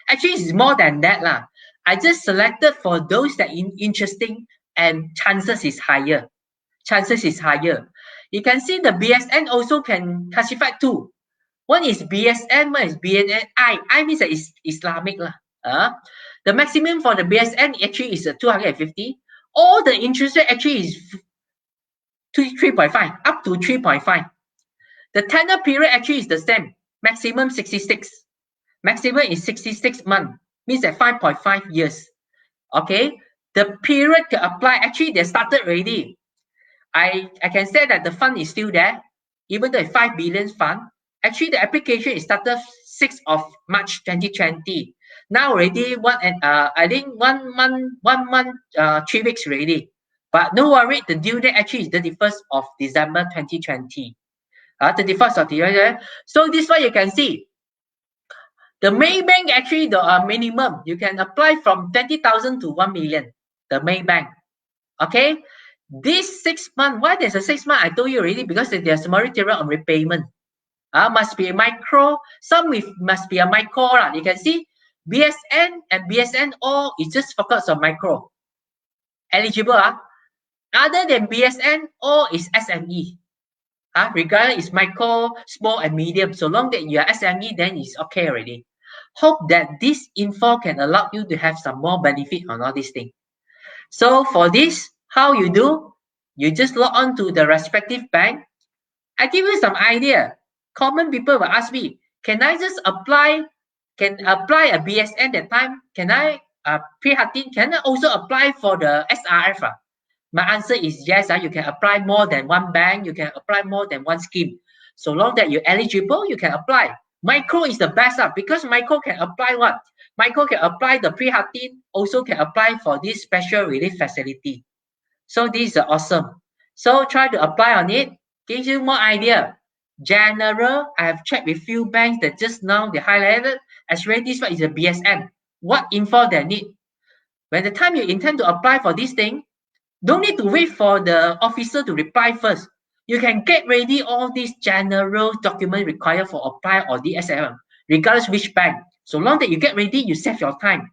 Actually, it's more than that lah. I just selected for those that interesting and chances is higher. You can see the BSN also can classify two. One is BSN, one is BNN. I means that it's Islamic lah. The maximum for the BSN actually is 250. All the interest rate actually is 3.5, up to 3.5. The tenor period actually is the same. Maximum 66. Maximum is 66 months. Means that 5.5 years. Okay. The period to apply, actually they started already. I can say that the fund is still there. Even though it's 5 billion fund. Actually, the application is started 6th of March 2020. Now already I think 1 month, 3 weeks already. But no worry, the due date actually is 31st of December 2020. 31st of December. So this one you can see. The Maybank actually the minimum. You can apply from 20,000 to 1 million. The Maybank. Okay. This 6 months, why there's a 6 months? I told you already, because there's a moratorium on repayment. Must be a micro. Some must be a micro. You can see BSN and BSN all is just focus on micro. Eligible. Other than BSN, all is SME. Regardless is micro, small and medium. So long that you are SME, then it's okay already. Hope that this info can allow you to have some more benefit on all these things. So for this, how you do? You just log on to the respective bank. I give you some idea. Common people will ask me, can I just apply a BSN that time? Can I pre-Hatin? Can I also apply for the SRF? My answer is yes. You can apply more than one bank. You can apply more than one scheme. So long that you're eligible, you can apply. Micro is the best because micro can apply what? Micro can apply the pre-Hatin, also can apply for this special relief facility. So this is awesome. So try to apply on it. Gives you more idea. General, I have checked with few banks that just now they highlighted as well. This one is a BSN. What info they need? When the time you intend to apply for this thing, don't need to wait for the officer to reply first. You can get ready all these general document required for apply or DSM, regardless which bank. So long that you get ready, you save your time.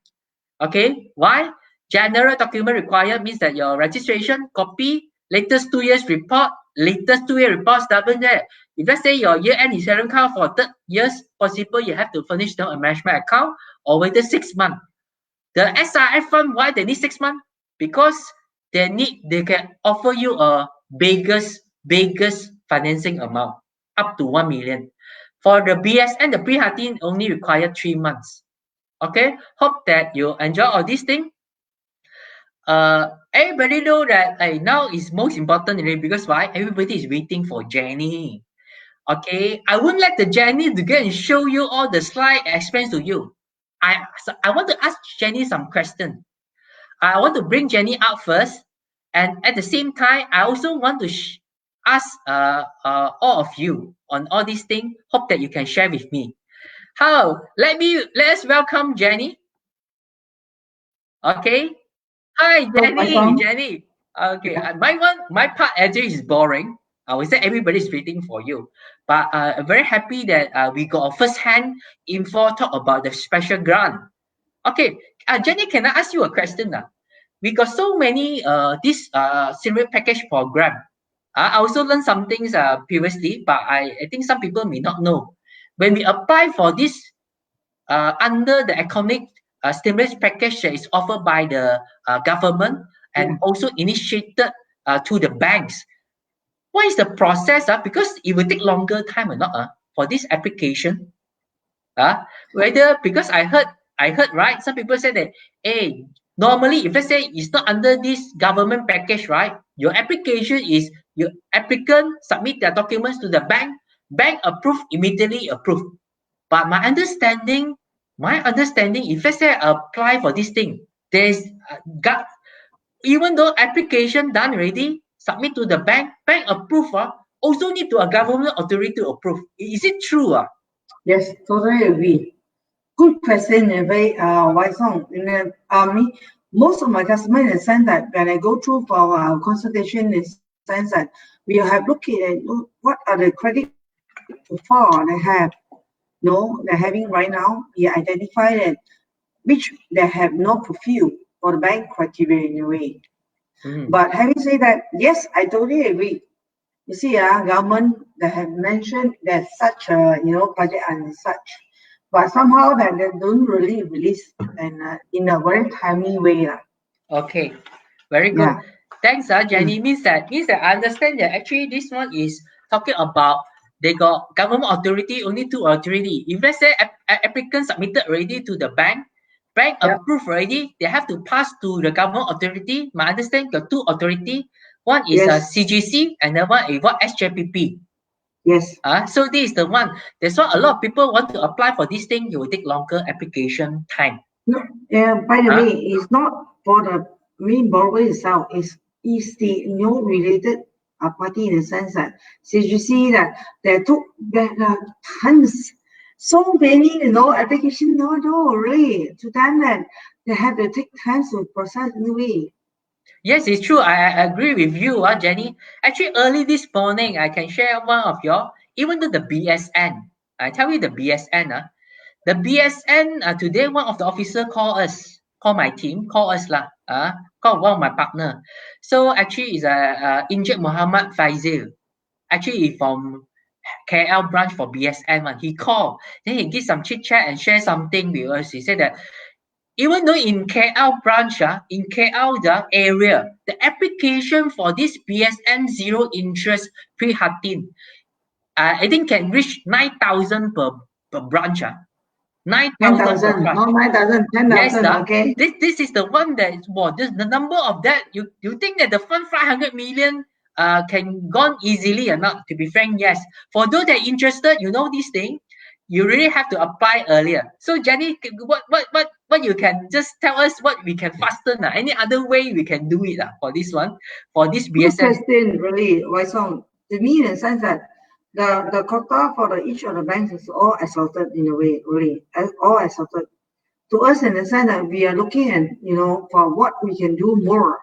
Okay, why? General document required means that your registration, copy, latest 2 years report, latest 2 year reports double there. If let's say your year-end insurance account for 3 years, possible you have to furnish a management account or wait 6 months. The SRF fund, why they need 6 months? Because they can offer you a biggest financing amount up to 1 million. For the BSN, the pre-13 only require 3 months. Okay, hope that you enjoy all these things. Everybody know that now is most important because why? Everybody is waiting for Jennie. Okay, I won't let the Jennie to go and show you all the slide explain to you. I want to ask Jennie some question. I want to bring Jennie out first, and at the same time, I also want to ask all of you on all these things. Hope that you can share with me. Let's welcome Jennie. Okay. Hi, Jennie. Okay, my part actually is boring. I would say everybody is waiting for you, but I'm very happy that we got a first-hand info talk about the special grant. Okay, Jennie, can I ask you a question now? We got so many this stimulus package program. I also learned some things previously, but I think some people may not know. When we apply for this under the economic stimulus package that is offered by the government and also initiated to the banks, what is the process? Because it will take longer time or not for this application. Whether because I heard right, some people say that hey, normally if let's say it's not under this government package, right, your application is your applicant submit their documents to the bank approve, immediately approve. But my understanding, if let's say I apply for this thing, there's got even though application done already, submit to the bank approve, also need to a government authority to approve. Is it true?
Yes, totally agree. Good question, very Wai Sung. Most of my customers in the sense that when I go through for our consultation, in the sense that we have looked at what are the credit profile they have. No, they're having right now. We identify that which they have no profile for the bank criteria in a way. But having said that, yes, I totally agree. You see, government they have mentioned there's such a budget and such, but somehow that they don't really release and in a very timely way.
Okay, very good. Yeah. Thanks, Jennie. Means that I understand that actually this one is talking about they got government authority, only two authority. If let's say applicant submitted already to the bank approved already, they have to pass to the government authority. My understanding, the two authority, one is CGC and the one is SJPP.
Yes.
So this is the one. That's why a lot of people want to apply for this thing. It will take longer application time.
No, by the way, it's not for the main borrower itself. Is the related party in the sense that CGC that they took tons, so many application. No, really to them that they have to take time to process in a way.
Yes, it's true. I agree with you, Jennie. Actually, early this morning, I can share one of your, even though the BSN, I tell you the BSN, the BSN, today one of the officer call my team, call us call one of my partner. So actually is Injek Muhammad Faizil, actually from KL branch for BSN one. He called, then he did some chit chat and share something with us. He said that even though in KL branch, in KL the area, the application for this BSN zero interest pre-13, I think can reach 9,000 per branch. 9,000 per branch.
Not 9,000, 10,000. Yes, okay.
This is the one that the number of that you think that the fund 500 million can gone easily or not? To be frank, yes. For those that are interested, this thing, you really have to apply earlier. So Jennie, what you can just tell us what we can fasten? Any other way we can do it for this one, for this BSN?
Good question, really, Wai Sung. To me, in the sense that the quota for each of the banks is all assorted in a way, really, all assorted. To us, in the sense that we are looking at, for what we can do more.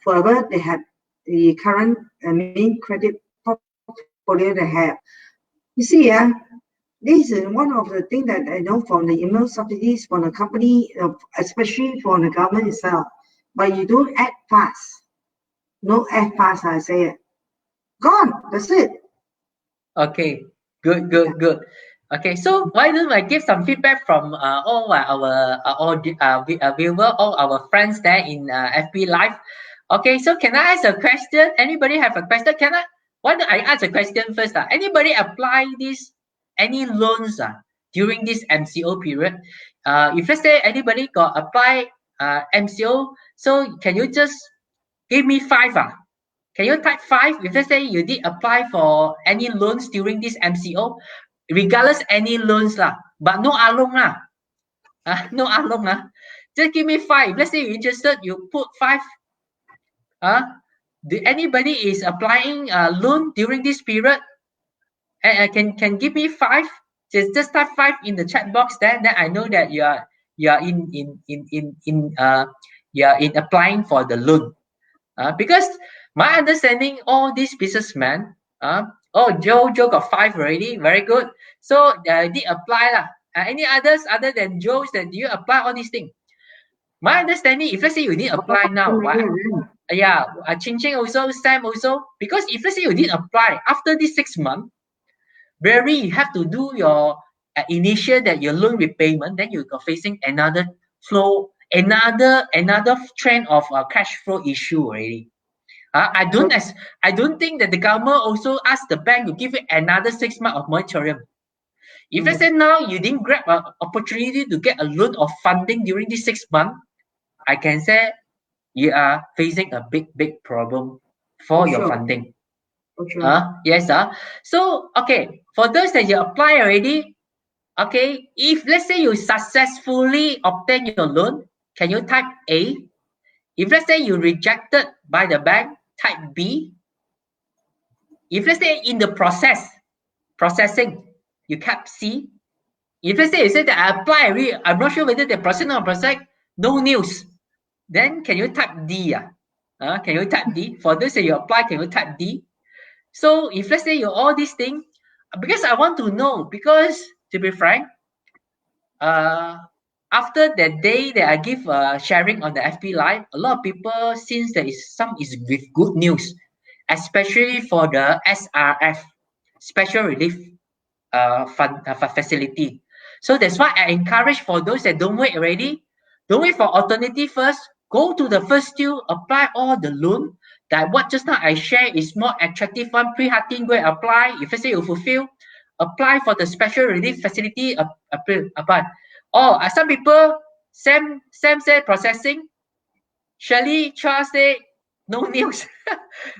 Further, they have the current main credit portfolio they have. You see, this is one of the things that I know from the subsidies from the company, especially from the government itself. But you don't act fast. No act fast, I say it. Gone. That's it.
Okay. Good. Okay, so why don't I give some feedback from all our viewer, all our friends there in FB Live. Okay, so can I ask a question? Anybody have a question? Why don't I ask a question first? Anybody apply this any loans during this MCO period. If let's say anybody got apply MCO, so can you just give me 5? Can you type 5 if let's say you did apply for any loans during this MCO, regardless any loans but no along no along just give me 5. Let's say you're interested, you put 5. Do anybody is applying a loan during this period? Can give me 5? Just type 5 in the chat box. Then I know that you are in applying for the loan. Because my understanding, all these businessmen, Joe got 5 already, very good. So did apply any others other than Joe's that you apply all these things? My understanding, if let's say you didn't apply now, Ching Ching also, Sam also, because if let's say you didn't apply after this 6 months, Barry, you have to do your initial that your loan repayment, then you are facing another flow, another trend of cash flow issue already. I don't think that the government also asked the bank to give it another 6 months of moratorium. If let's say now you didn't grab an opportunity to get a loan of funding during this 6 months, I can say you are facing a big problem for your funding. Yes. So okay, for those that you apply already, okay, if let's say you successfully obtain your loan, can you type A? If let's say you rejected by the bank, type B. If let's say in the processing, you type C. If let's say you say that I apply already, I'm not sure whether they process or not process, no news. Then can you type D? Can you type D? For those that you apply, can you type D? So if let's say you all these things, because I want to know, because to be frank, after that day that I give sharing on the FB Live, a lot of people, since there is some is with good news, especially for the SRF, Special Relief Fund facility. So that's why I encourage for those that don't wait already, don't wait for alternative first. Go to the first two, apply all the loan. That what just now I share is more attractive one. Pre-hearting, go and apply. If let's say you fulfill, apply for the special relief facility. Apply. Some people, Sam said processing. Shirley, Charles say no news.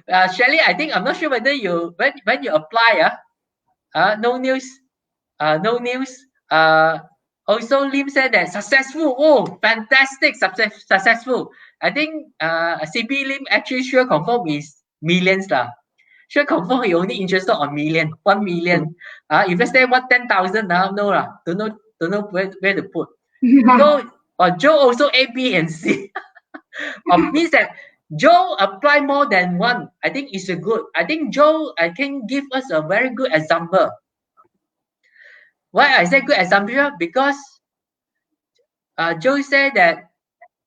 Shirley, I think I'm not sure whether you when you apply, no news. No news. Also, Lim said that successful. Oh, fantastic, successful. I think CP Lim actually sure confirm is millions Sure confirm he only interested on 1 million. If let's say 10,000 now, no don't know where to put. So Joe also A, B, and C. Means that Joe apply more than one. I think it's a good. I think Joe can give us a very good example. Why I say good example? Because Joe said that,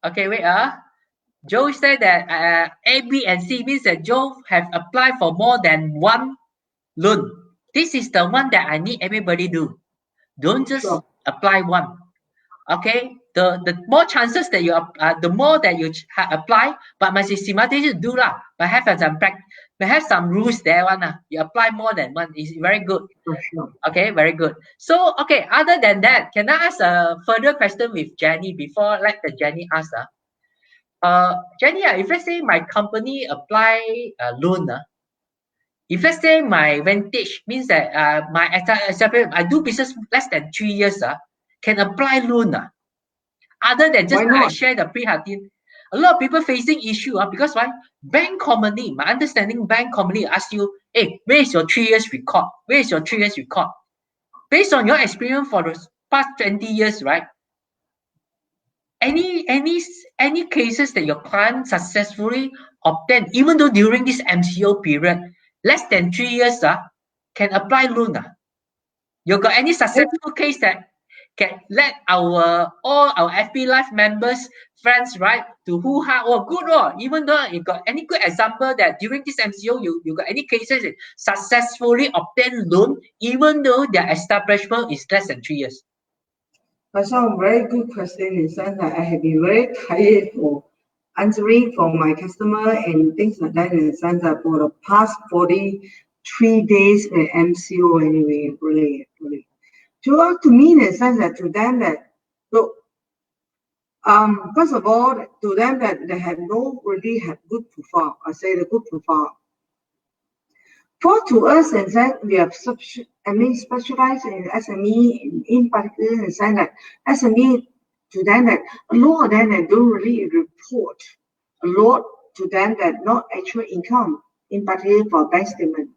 okay, wait, Joe said that A, B, and C means that Joe have applied for more than one loan. This is the one that I need everybody do. Don't just apply one. Okay, the more chances that you the more that you apply, but must simultaneously do but have some rules there you apply more than one is very good. Okay, very good. So okay, other than that, can I ask a further question with Jennie before let the Jennie ask? Jennie, if let's say my company apply a loan, if let's say my vantage means that I do business less than 3 years, can apply loan other than just I share the pre-hearting. A lot of people facing issue because why? Bank commonly, my understanding, bank commonly ask you, hey, where is your 3 years record? Where is your 3 years record? Based on your experience for the past 20 years, right? Any cases that your client successfully obtained, even though during this MCO period, less than 3 years, can apply loan? You got any successful case that can let all our FB Live members, friends, right, to good even though you got any good example that during this MCO you got any cases that successfully obtained loan even though their establishment is less than 3 years?
That's a very good question in the sense that I have been very tired for answering for my customer and things like that in the sense that for the past 43 days with MCO anyway, really. to me, in the sense that to them that, look, first of all, to them that they have no really have good profile. I say the good profile. For to us, in fact, we have specialized in SME in particular, in the sense that SME to them that a lot of them that don't really report a lot to them that not actual income, in particular for bank statement,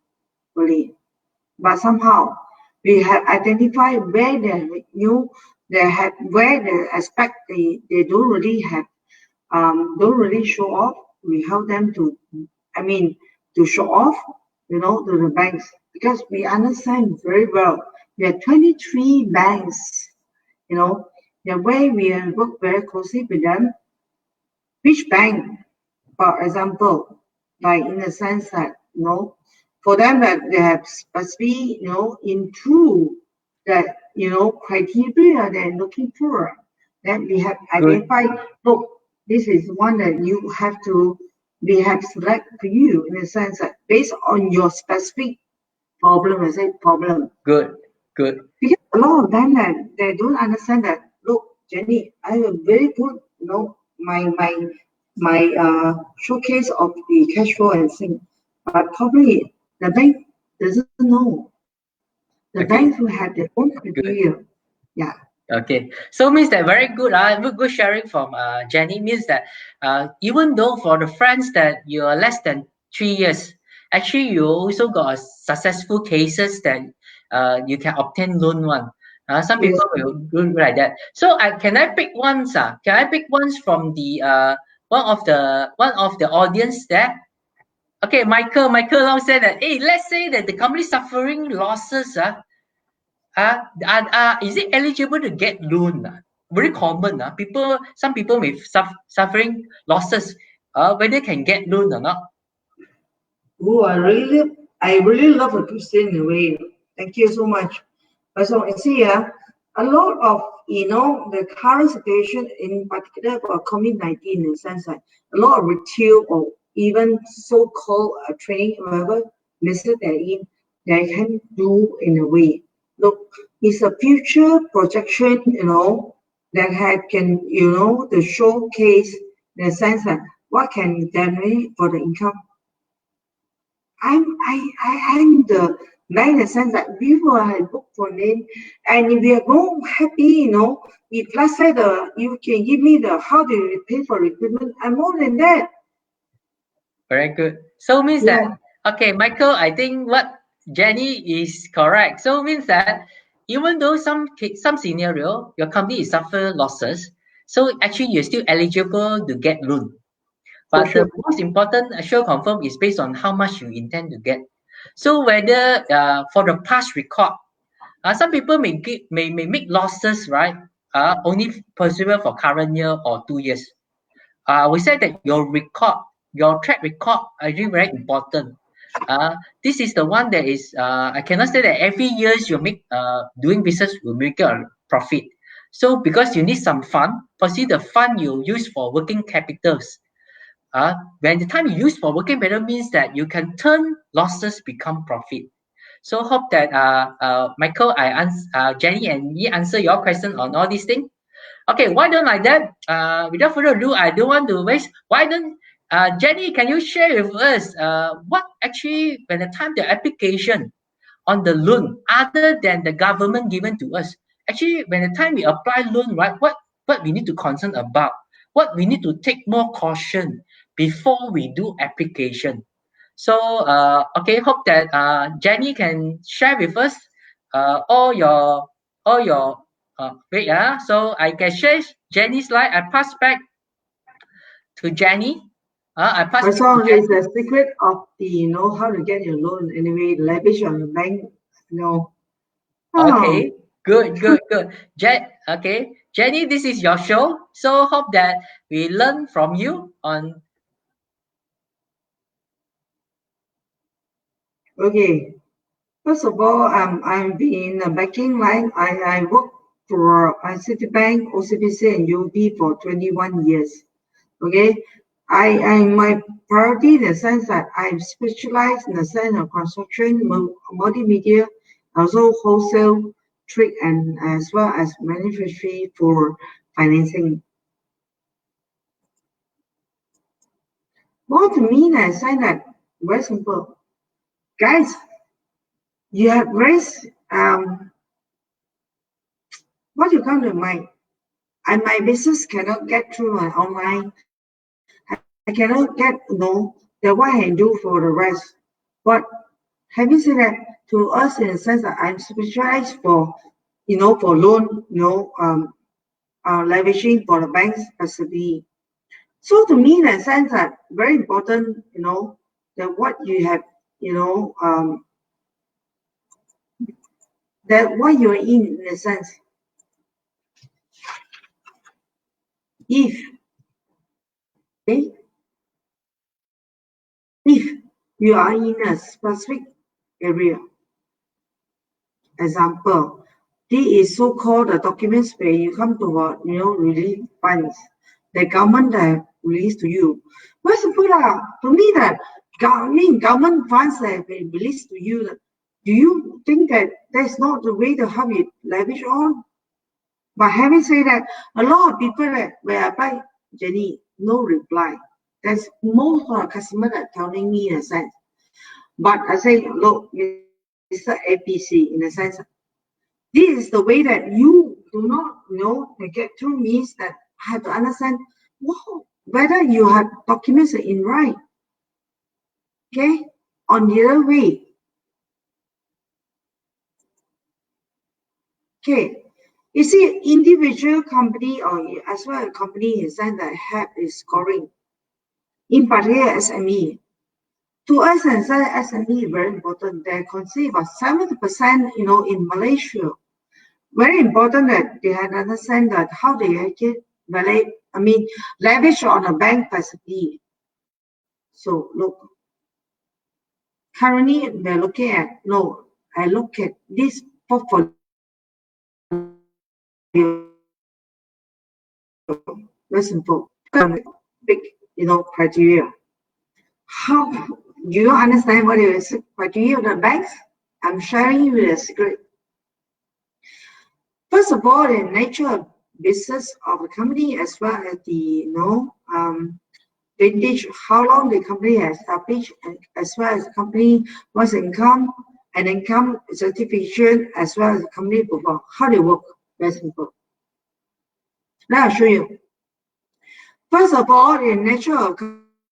really. But somehow we have identified where they have where they expect they don't really have don't really show off. We help them to, to show off, to the banks, because we understand very well. We have 23 banks, the way we work very closely with them. Which bank, for example, like in the sense that, for them that they have specifically, improve that, criteria they're looking for, then we have identified, look, this is one that we have select for you, in the sense that based on your specific problem, I say problem.
Good.
Because a lot of them that they don't understand that, look, Jenny, I have a very good, my showcase of the cash flow and thing, but probably the bank doesn't know. The banks will have their own criteria. Yeah.
Okay, so means that very good. Good sharing from Jenny, means that even though for the friends that you are less than 3 years, actually you also got successful cases that you can obtain loan one. Some people will do like that. So can I pick ones? Can I pick ones from the one of the audience there? Okay, Michael now said that, hey, let's say that the company suffering losses. Is it eligible to get loan? Very common. Some people may suffering losses. Whether can get loan or not.
Oh, I really love a question in a way. Thank you so much. So you see, a lot of the current situation, in particular for COVID-19, in the sense that a lot of retail or even so-called training, whatever method they can do in a way. Look, it's a future projection, that can, the showcase in the sense that what can generate for the income. I'm the man in the sense that we will have book for name, and if we are more happy, if let's say you can give me how do you pay for equipment, I'm more than that.
Very good. So means that, okay, Michael, I think what Jenny is correct. So means that even though some scenario your company is suffer losses, so actually you're still eligible to get loan. But the most important show confirm is based on how much you intend to get. So whether for the past record, some people may make losses, right? Only possible for current year or 2 years. We said that your track record are really very important. This is the one that is I cannot say that every years you make doing business will make a profit. So because you need some fund, firstly the fund you use for working capitals. When the time you use for working capital means that you can turn losses become profit. So hope that Michael, Jenny and me answer your question on all these things. Okay, why don't like that? Without further ado, I don't want to waste. Why don't Jenny, can you share with us what actually when the time the application on the loan other than the government given to us? Actually, when the time we apply loan, right? What we need to concern about? What we need to take more caution before we do application. So okay, hope that Jenny can share with us all your wait, so I can share Jenny's slide. I pass back to Jenny. I pass
It's the secret of the how to get your loan anyway, leverage on the bank,
Okay, good. Okay, Jenny, this is your show. So hope that we learn from you on.
Okay. First of all, I'm in the banking line. I work for Citibank, OCBC, and UOB for 21 years. Okay, my priority in the sense that I'm specialized in the sense of construction, multimedia, also wholesale, trade and as well as manufacturing for financing. Well, to me, I say that very simple. Guys, you have raised what you come to mind. And my business cannot get through my online. I cannot get the what I can do for the rest. But having said that, to us in the sense that I'm specialized for for loan, leveraging for the bank's facility. So to me, in the sense that very important, that what you have, that what you're in a sense. If you are in a specific area, example, this is so-called the documents where you come to relief funds. The government have released to you. Very simple to me that government funds have been released to you. Do you think that that's not the way to have it leverage on? But having said that, a lot of people that will apply, Jennie, no reply. That's most of the customers that telling me in a sense. But I say, look, Mr. APC, in a sense, this is the way that you do not get through means that I have to understand whether you have documents in right. Okay? On the other way. Okay. You see, individual company or as well as company in sense that have is scoring. In particular, SME. To us, and SME is very important. They conceive of 70%, in Malaysia. Very important that they have understand that how they actually leverage on a bank facility. So look, currently we're looking at I look at this portfolio. Very simple, big criteria. How do you understand what is criteria of the banks? I'm sharing you a secret. First of all, the nature of business of the company as well as the vintage, how long the company has established, and as well as the company what's income and income certification as well as the company perform. How they work? Very simple. Now I'll show you. First of all, the nature of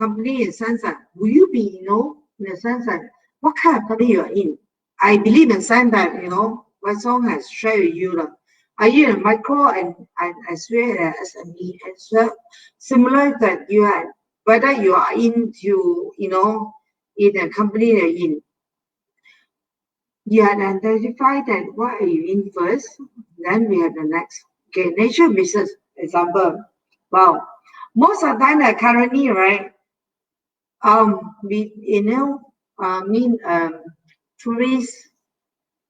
company in the sense that will you be, in the sense that what kind of company you are in? I believe in the sense that Wai Sung has shared with you that are you in micro and as well as SME as well? Similar that you had whether you are into in a company you're in. You had identified that what are you in first, then we have the next. Okay, nature business example. Wow, most of the time that currently, right? Tourists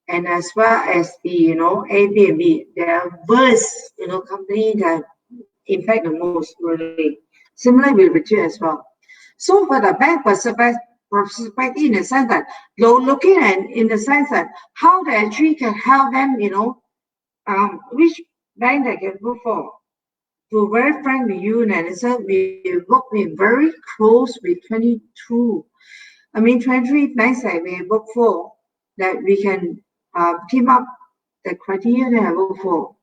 and as well as the Airbnb, they are worst company that impact the most really. Similar with retail as well. So for the bank perspective in the sense that looking at in the sense that how they actually can help them, which bank they can go for. To very frank with you, and so we work with very close with 23 banks that we work for that we can team up the criteria that I work for.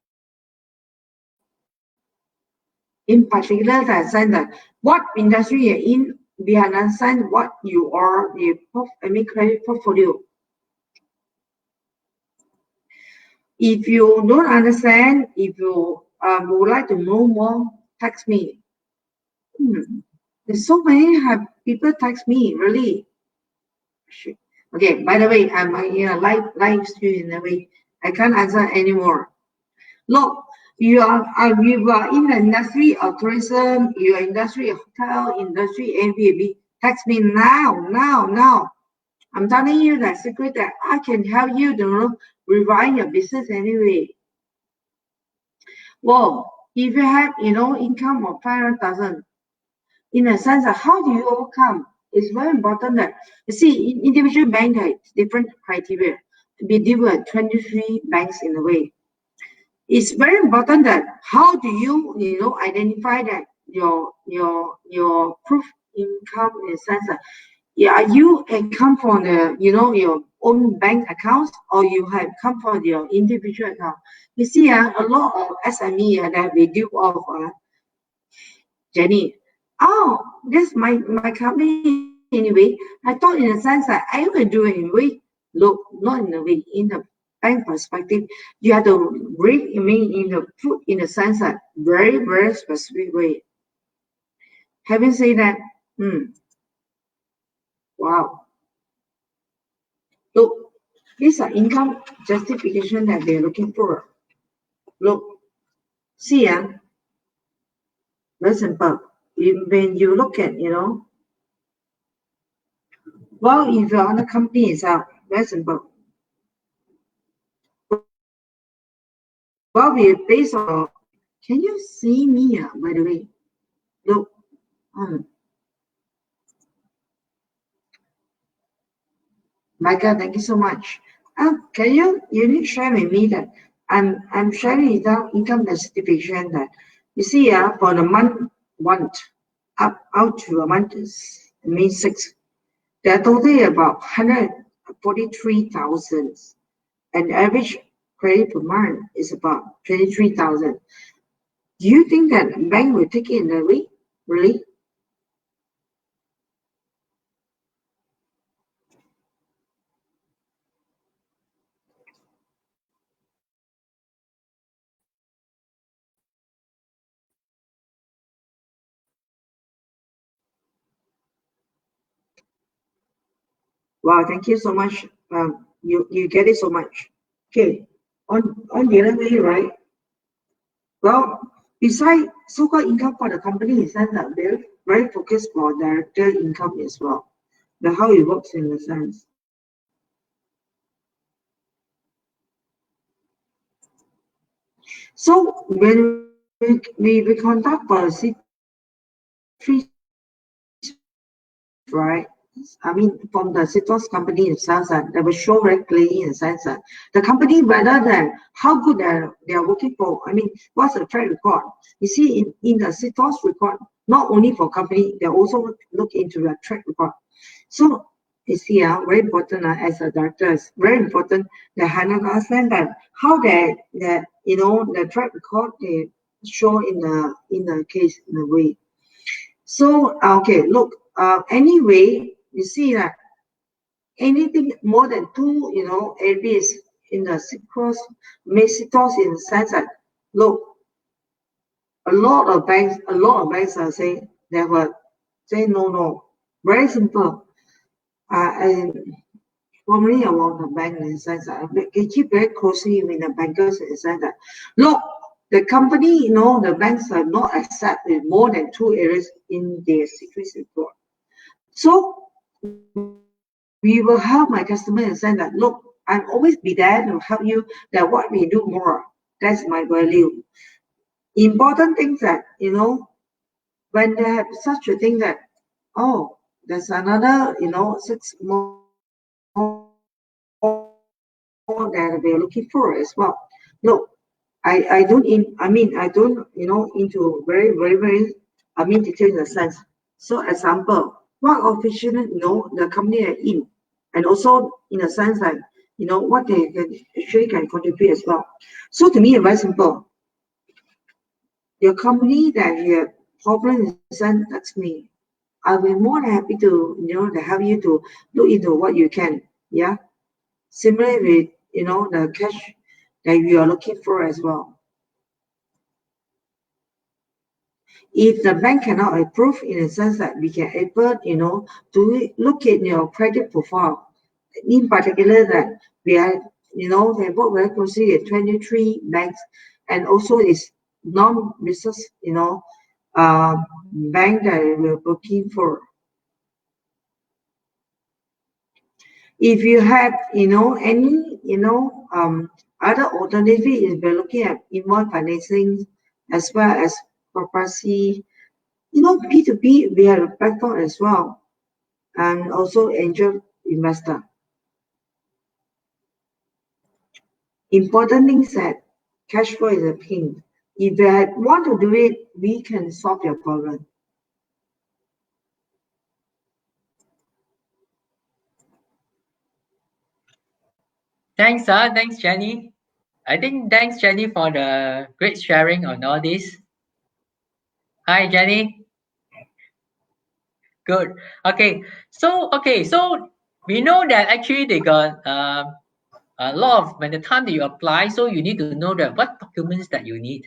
In particular, that sense that what industry you're in, we understand what you are, the credit portfolio. If you don't understand, if you would like to know more, text me. There's so many people text me, really. Okay, by the way, I'm in a live stream in a way. I can't answer anymore. Look, you are in the industry of tourism, you are industry of hotel, industry Airbnb. Text me now. I'm telling you that secret that I can help you to revive your business anyway. Well, if you have income of 500,000, in a sense of how do you overcome? It's very important that you see individual bank has different criteria. we deal with 23 banks in a way. It's very important that how do you identify that your proof income in a sense that are you come from the your own bank accounts or you have come from your individual account. You see a lot of SME that we deal of Jenny. Oh, this my company anyway. I thought in a sense that I will do it in a way. Look, not in a way. In the bank perspective, you have to read. I mean, in the put in a sense that very specific way. Having said that, wow. Look, these are income justification that they're looking for. Look, see, very simple. When you look at, well, if you're on a company itself, very simple. Well, we based on, can you see me, by the way? Look, Michael, thank you so much. Can you need to share with me that I'm sharing without income justification that you see for the month one up out to a month is means 6. They're totally about 143,000 and average credit per month is about 23,000. Do you think that bank will take it in a way? Really? Wow, thank you so much. You get it so much. Okay, on the other way, right? Well, beside so-called income for the company is that they're very focused for director income as well. The how it works in the sense. So when we conduct policy, right? I mean, from the CITOS company itself, they will show very clearly in the sense that the company, rather than how good they are working for, I mean, what's the track record? You see, in the CITOS record, not only for company, they also look into the track record. So you see, very important as a director, it's very important that Hannah understand that how the track record they show in the case in a way. So okay, look, anyway, you see that anything more than 2, areas in the CITOS in the sense that look, a lot of banks are saying they will say no. Very simple. And formally about the bank in the sense that they keep very closely with the bankers in the sense that look, the company, the banks are not accepted more than 2 areas in their secrecy report. So we will help my customer and say that look, I'll always be there to help you. That what we do more. That's my value. Important things that when they have such a thing that there's another 6 more that we're looking for as well. No, I don't into very detail in a sense. So example, what official the company are in, and also in a sense that what they can contribute as well. So to me, it's very simple. Your company that you have problem in a sense, that's me. I'll be more than happy to to help you to look into what you can. Yeah. Similarly with the cash that you are looking for as well. If the bank cannot approve in the sense that we can able, to look at your credit profile, in particular that we are, they work very closely with 23 banks and also is non-business, bank that we're looking for. If you have, any, other alternative is we're looking at invoice financing as well as property, P2P, we have a platform as well, and also angel investor. important thing is that cash flow is a pain. If you want to do it, we can solve your problem.
Thanks, thanks, Jennie. I think thanks, Jennie, for the great sharing on all this. Hi, Jennie. Good. Okay. So we know that actually they got a lot of when the time that you apply, so you need to know that what documents that you need.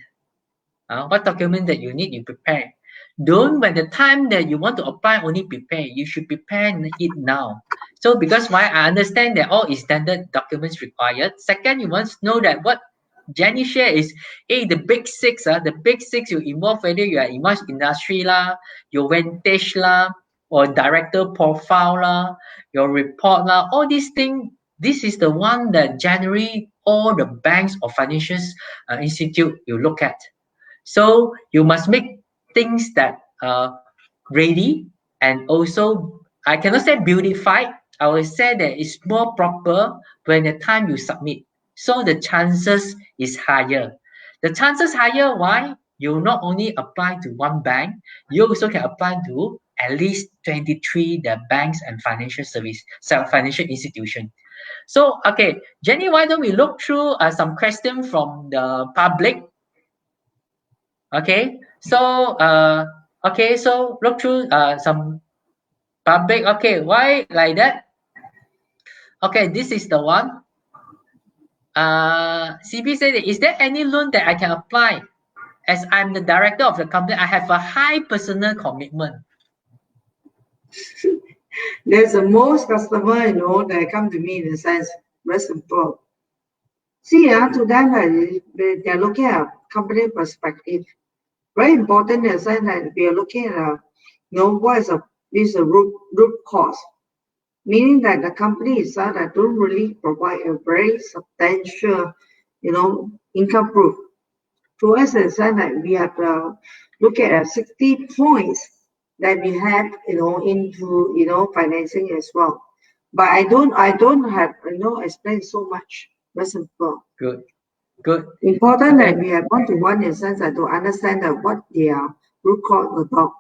What document that you need, you prepare. Don't when the time that you want to apply only prepare. You should prepare it now. So because why I understand that all is standard documents required. Second, you want to know that what Jennie share is the big six. The big six you involve whether you are in much industry lah, your vintage lah, or director profile lah, your report lah, all these things. This is the one that generally all the banks or financial institute you look at. So you must make things that ready, and also I cannot say beautified. I will say that it's more proper when the time you submit. So the chances is higher. The chances higher. Why? You not only apply to one bank, you also can apply to at least 23 the banks and financial financial institution. So okay, Jennie, why don't we look through some questions from the public? Okay, so so look through some public. Okay, why like that? Okay, this is the one. CB said, is there any loan that I can apply? As I'm the director of the company, I have a high personal commitment.
There's a most customer, that come to me in the sense, very simple. See, to them, they're looking at company perspective. Very important in the sense that we are looking at, what is a root cause. Meaning that the company itself that don't really provide a very substantial, income proof. To us, it's that we have to look at 60 points that we have, into, financing as well. But I don't have, explain so much. Very simple.
Good.
Important that we have one-to-one in the sense that to understand that what their root cause about.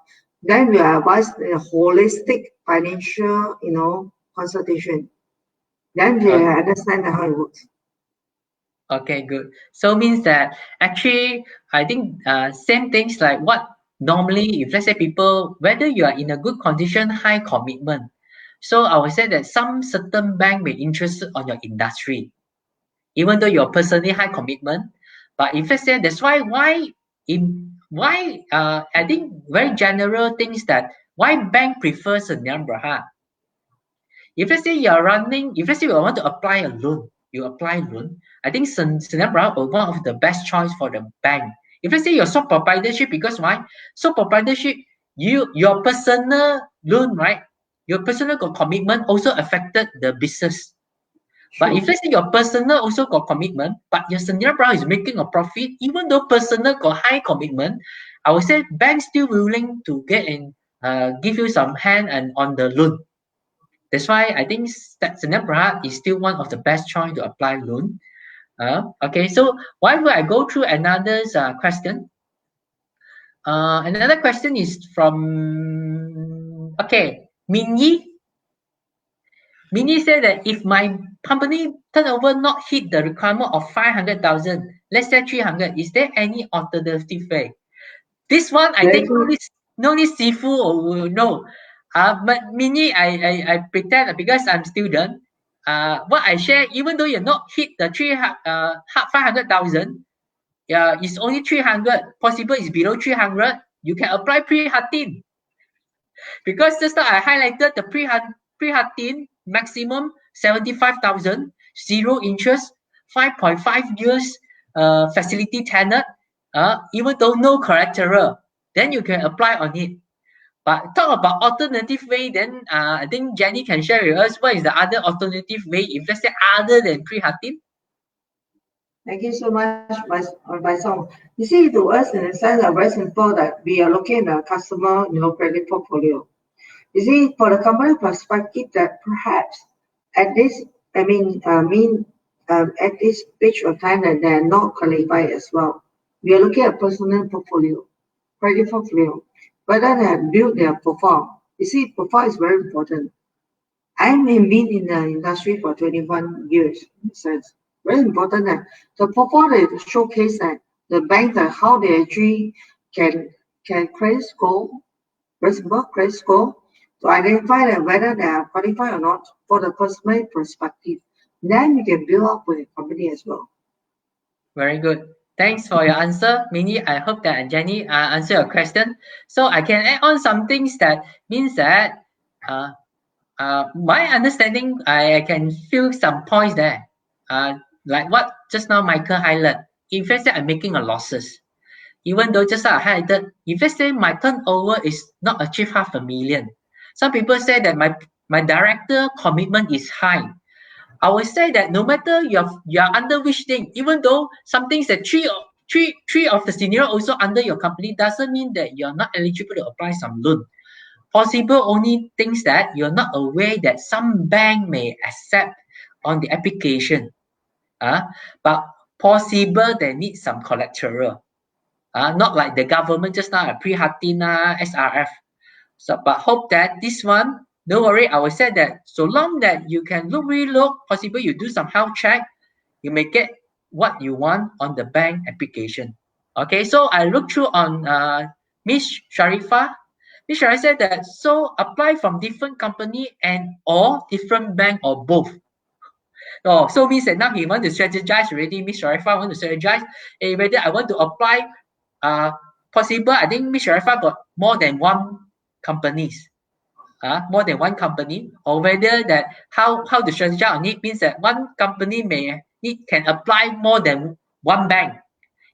Then we advise a holistic financial, consultation. Then they understand how it works.
Okay, good. So means that actually, I think same things like what normally, if let's say people, whether you are in a good condition, high commitment. So I would say that some certain bank may interested on your industry, even though you're personally high commitment. But if let's say that's why I think very general things that why bank prefers a Berhad. If let's say if let's say you want to apply a loan, you apply loan, I think Sdn Bhd is one of the best choice for the bank. If let's say you're sole proprietorship, because why? Sole proprietorship, your personal loan, right? Your personal commitment also affected the business. But if let's say your personal also got commitment, but your Sdn Bhd is making a profit, even though personal got high commitment, I would say banks still willing to get in, give you some hand and on the loan. That's why I think Sdn Bhd is still one of the best choice to apply loan. Okay, so why would I go through another question? Another question is from Minyi. Minyi said that if my company turnover not hit the requirement of 500,000, let's say 300, is there any alternative way? This one I think no need Sifu or no. But Minnie, I pretend because I'm student. What I share, even though you're not hit the 500,000, it's only 300. Possible is below 300. You can apply pre-Hatin. Because just now I highlighted the pre-Hatin maximum 75,000, zero interest, 5.5 years facility tenor. Even though no collateral, then you can apply on it. But talk about alternative way, then I think Jennie can share with us what is the other alternative way, if let's say other than pre-Hatin.
Thank you so much, Wai Sung. You see, to us, in a sense, very simple that we are looking at the customer, credit portfolio. You see, for the company perspective, that perhaps at this, at this stage of time that they are not qualified as well. We are looking at personal portfolio, credit portfolio, whether they have built their profile. You see, profile is very important. I have been in the industry for 21 years, in a sense. Very important that the profile they showcase that the bank that how they actually can credit score, reasonable credit score, to identify that whether they are qualified or not for the personal perspective. Then you can build up with a company as well.
Very good. Thanks for your answer, Minnie. I hope that Jenny answer your question. So I can add on some things that means that my understanding, I can feel some points there. Like what just now Michael highlighted. If let's say I'm making a losses, even though just now I highlighted, if let's say my turnover is not achieve 500,000, some people say that my director commitment is high. I would say that no matter you're under which thing, even though some things that three of the senior also under your company doesn't mean that you're not eligible to apply some loan. Possible only things that you're not aware that some bank may accept on the application. But possible they need some collateral. Not like the government just now, pre-Hatina, SRF. So, but hope that this one, don't worry, I will say that so long that you can relook, possible you do some health check, you may get what you want on the bank application. Okay, so I look through on Miss Sharifa. Miss Sharifa said that so apply from different company and or different bank or both. Oh, so means that now he want to strategize already. Miss Sharifa want to strategize. Whether I want to apply, possible. I think Miss Sharifa got more than one companies. More than one company, or whether that how to strategize on it means that one company can apply more than one bank.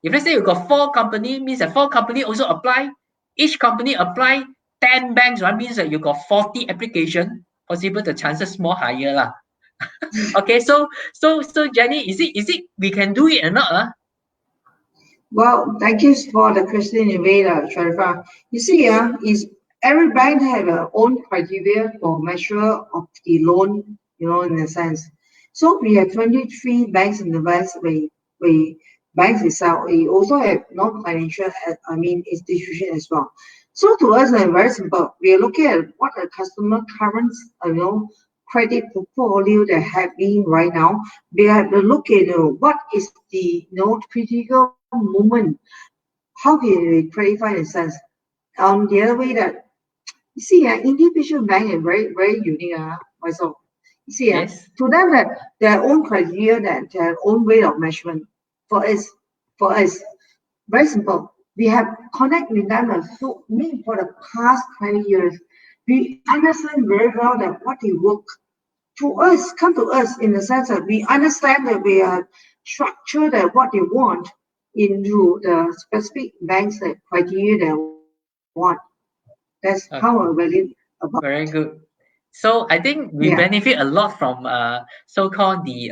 If let's say you got 4 company, means that 4 company also apply, each company apply 10 banks, right? Means that you got 40 application, possible the chances more higher lah. Okay, so Jenny, is it we can do it or not?
Well, thank you for the question in a way, Sharifa. You see, is every bank have their own criteria for measure of the loan, in a sense. So we have 23 banks in the West, we banks itself. We also have non-financial, institution as well. So to us, very simple. We are looking at what the customer current, credit portfolio they have been right now. We have to look at what is the critical moment. How can we clarify the sense? The other way that you see, individual bank is very very unique. Also, you see,
Yes.
To them that their own criteria, that their own way of measurement. For us, very simple. We have connect with them. So me for the past 20 years, we understand very well that what they work to us, come to us in the sense that we understand that we are structured that what they want into the specific banks that criteria they want. That's how I value about.
Very good. So I think we benefit a lot from so-called the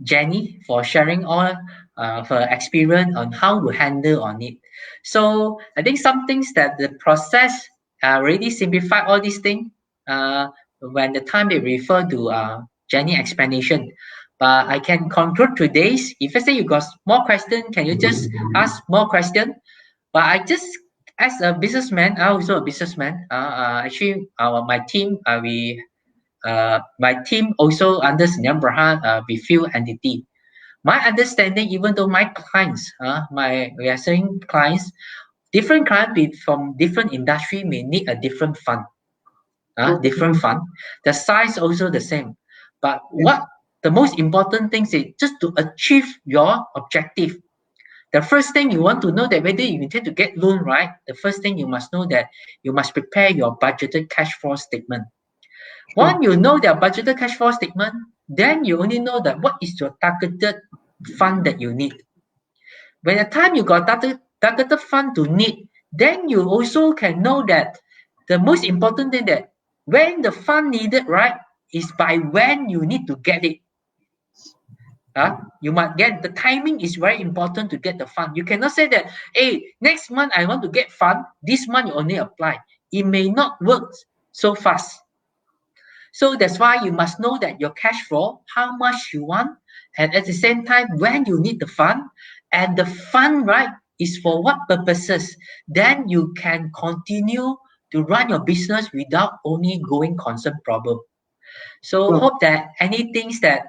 Jenny for sharing all her experience on how to handle on it. So I think some things that the process already simplify all these things when the time they refer to Jenny explanation. But I can conclude today's. If I say you got more question, can you just ask more question? But I just as a businessman, I'm also a businessman. Actually, my team, my team also under Sdn Bhd, we few entity. My understanding, even though my clients, we are saying clients, different clients from different industry may need a different fund, different fund. The size also the same, but what the most important thing is just to achieve your objective. The first thing you want to know that whether you intend to get loan, right? The first thing you must know that you must prepare your budgeted cash flow statement. Once you know their budgeted cash flow statement, then you only know that what is your targeted fund that you need. By the time you got targeted fund to need, then you also can know that the most important thing that when the fund needed, right, is by when you need to get it. You must get the timing is very important to get the fund. You cannot say that, hey, next month I want to get fund. This month you only apply. It may not work so fast. So that's why you must know that your cash flow, how much you want, and at the same time, when you need the fund, and the fund, right, is for what purposes, then you can continue to run your business without only going concern problem. So
Sure.
hope that any things that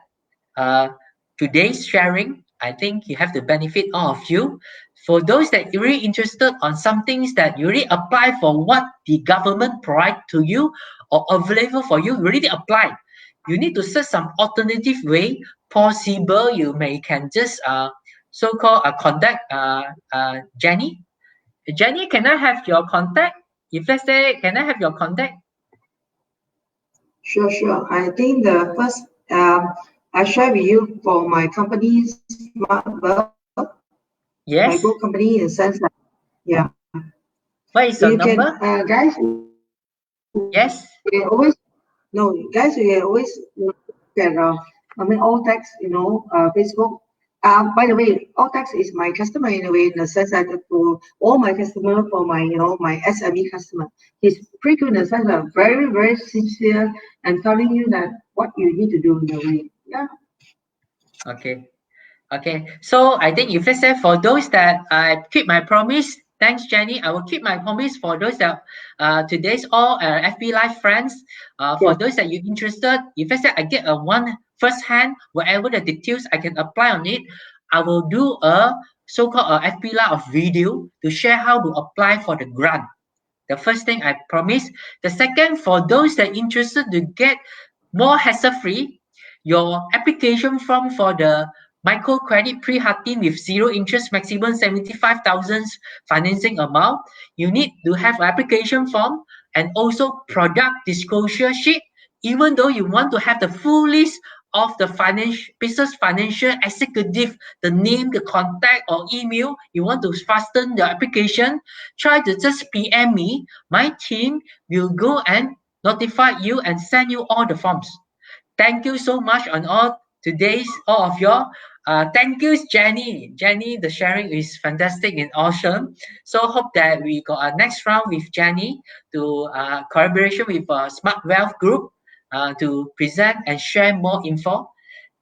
today's sharing, I think you have to benefit all of you. For those that you're really interested on some things that you really apply for what the government provide to you or available for you, you really apply. You need to search some alternative way possible. You may can just so-called contact Jennie. Jennie, can I have your contact? If let's say, can I have your contact?
Sure, sure. I think the first I share with you for my company's my
Yes.
group company in the sense that yeah,
What is your
you can
number?
guys
Yes.
you can always no guys you can always look at I mean all text Facebook. By the way, all text is my customer in a way in the sense that for all my customer for my my SME customer, he's pretty good in the sense that very very sincere and telling you that what you need to do in a way. Yeah.
Okay. Okay, so I think if let's say for those that I keep my promise, thanks Jennie. I will keep my promise for those that today's all FB Live friends. For
Yes.
those that you're interested, if let's say I get a one first hand, whatever the details I can apply on it, I will do a so-called FB Live of video to share how to apply for the grant. The first thing I promise. The second, for those that interested to get more hassle-free, your application form for the microcredit pre-Hatin with zero interest, maximum 75,000 financing amount, you need to have an application form and also product disclosure sheet. Even though you want to have the full list of the business financial executive, the name, the contact or email, you want to fasten the application, try to just PM me. My team will go and notify you and send you all the forms. Thank you so much on all of you. Thank you, Jennie. Jennie, the sharing is fantastic and awesome. So hope that we got a next round with Jennie to collaboration with Smart Wealth Group to present and share more info.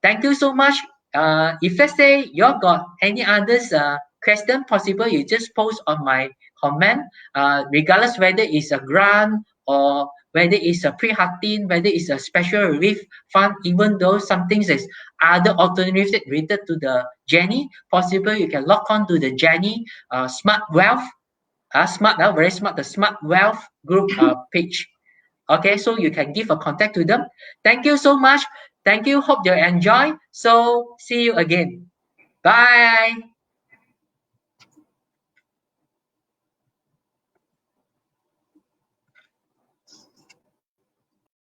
Thank you so much. If let's say you got any others question possible, you just post on my comment. Regardless whether it's a grant or whether it's a pre-Hatin, whether it's a special relief fund, even though some things is other alternatives related to the Jennie, possible you can log on to the Jennie Smart Wealth, very smart, the Smart Wealth Group page. Okay, so you can give a contact to them. Thank you so much. Thank you. Hope you enjoy. So see you again. Bye.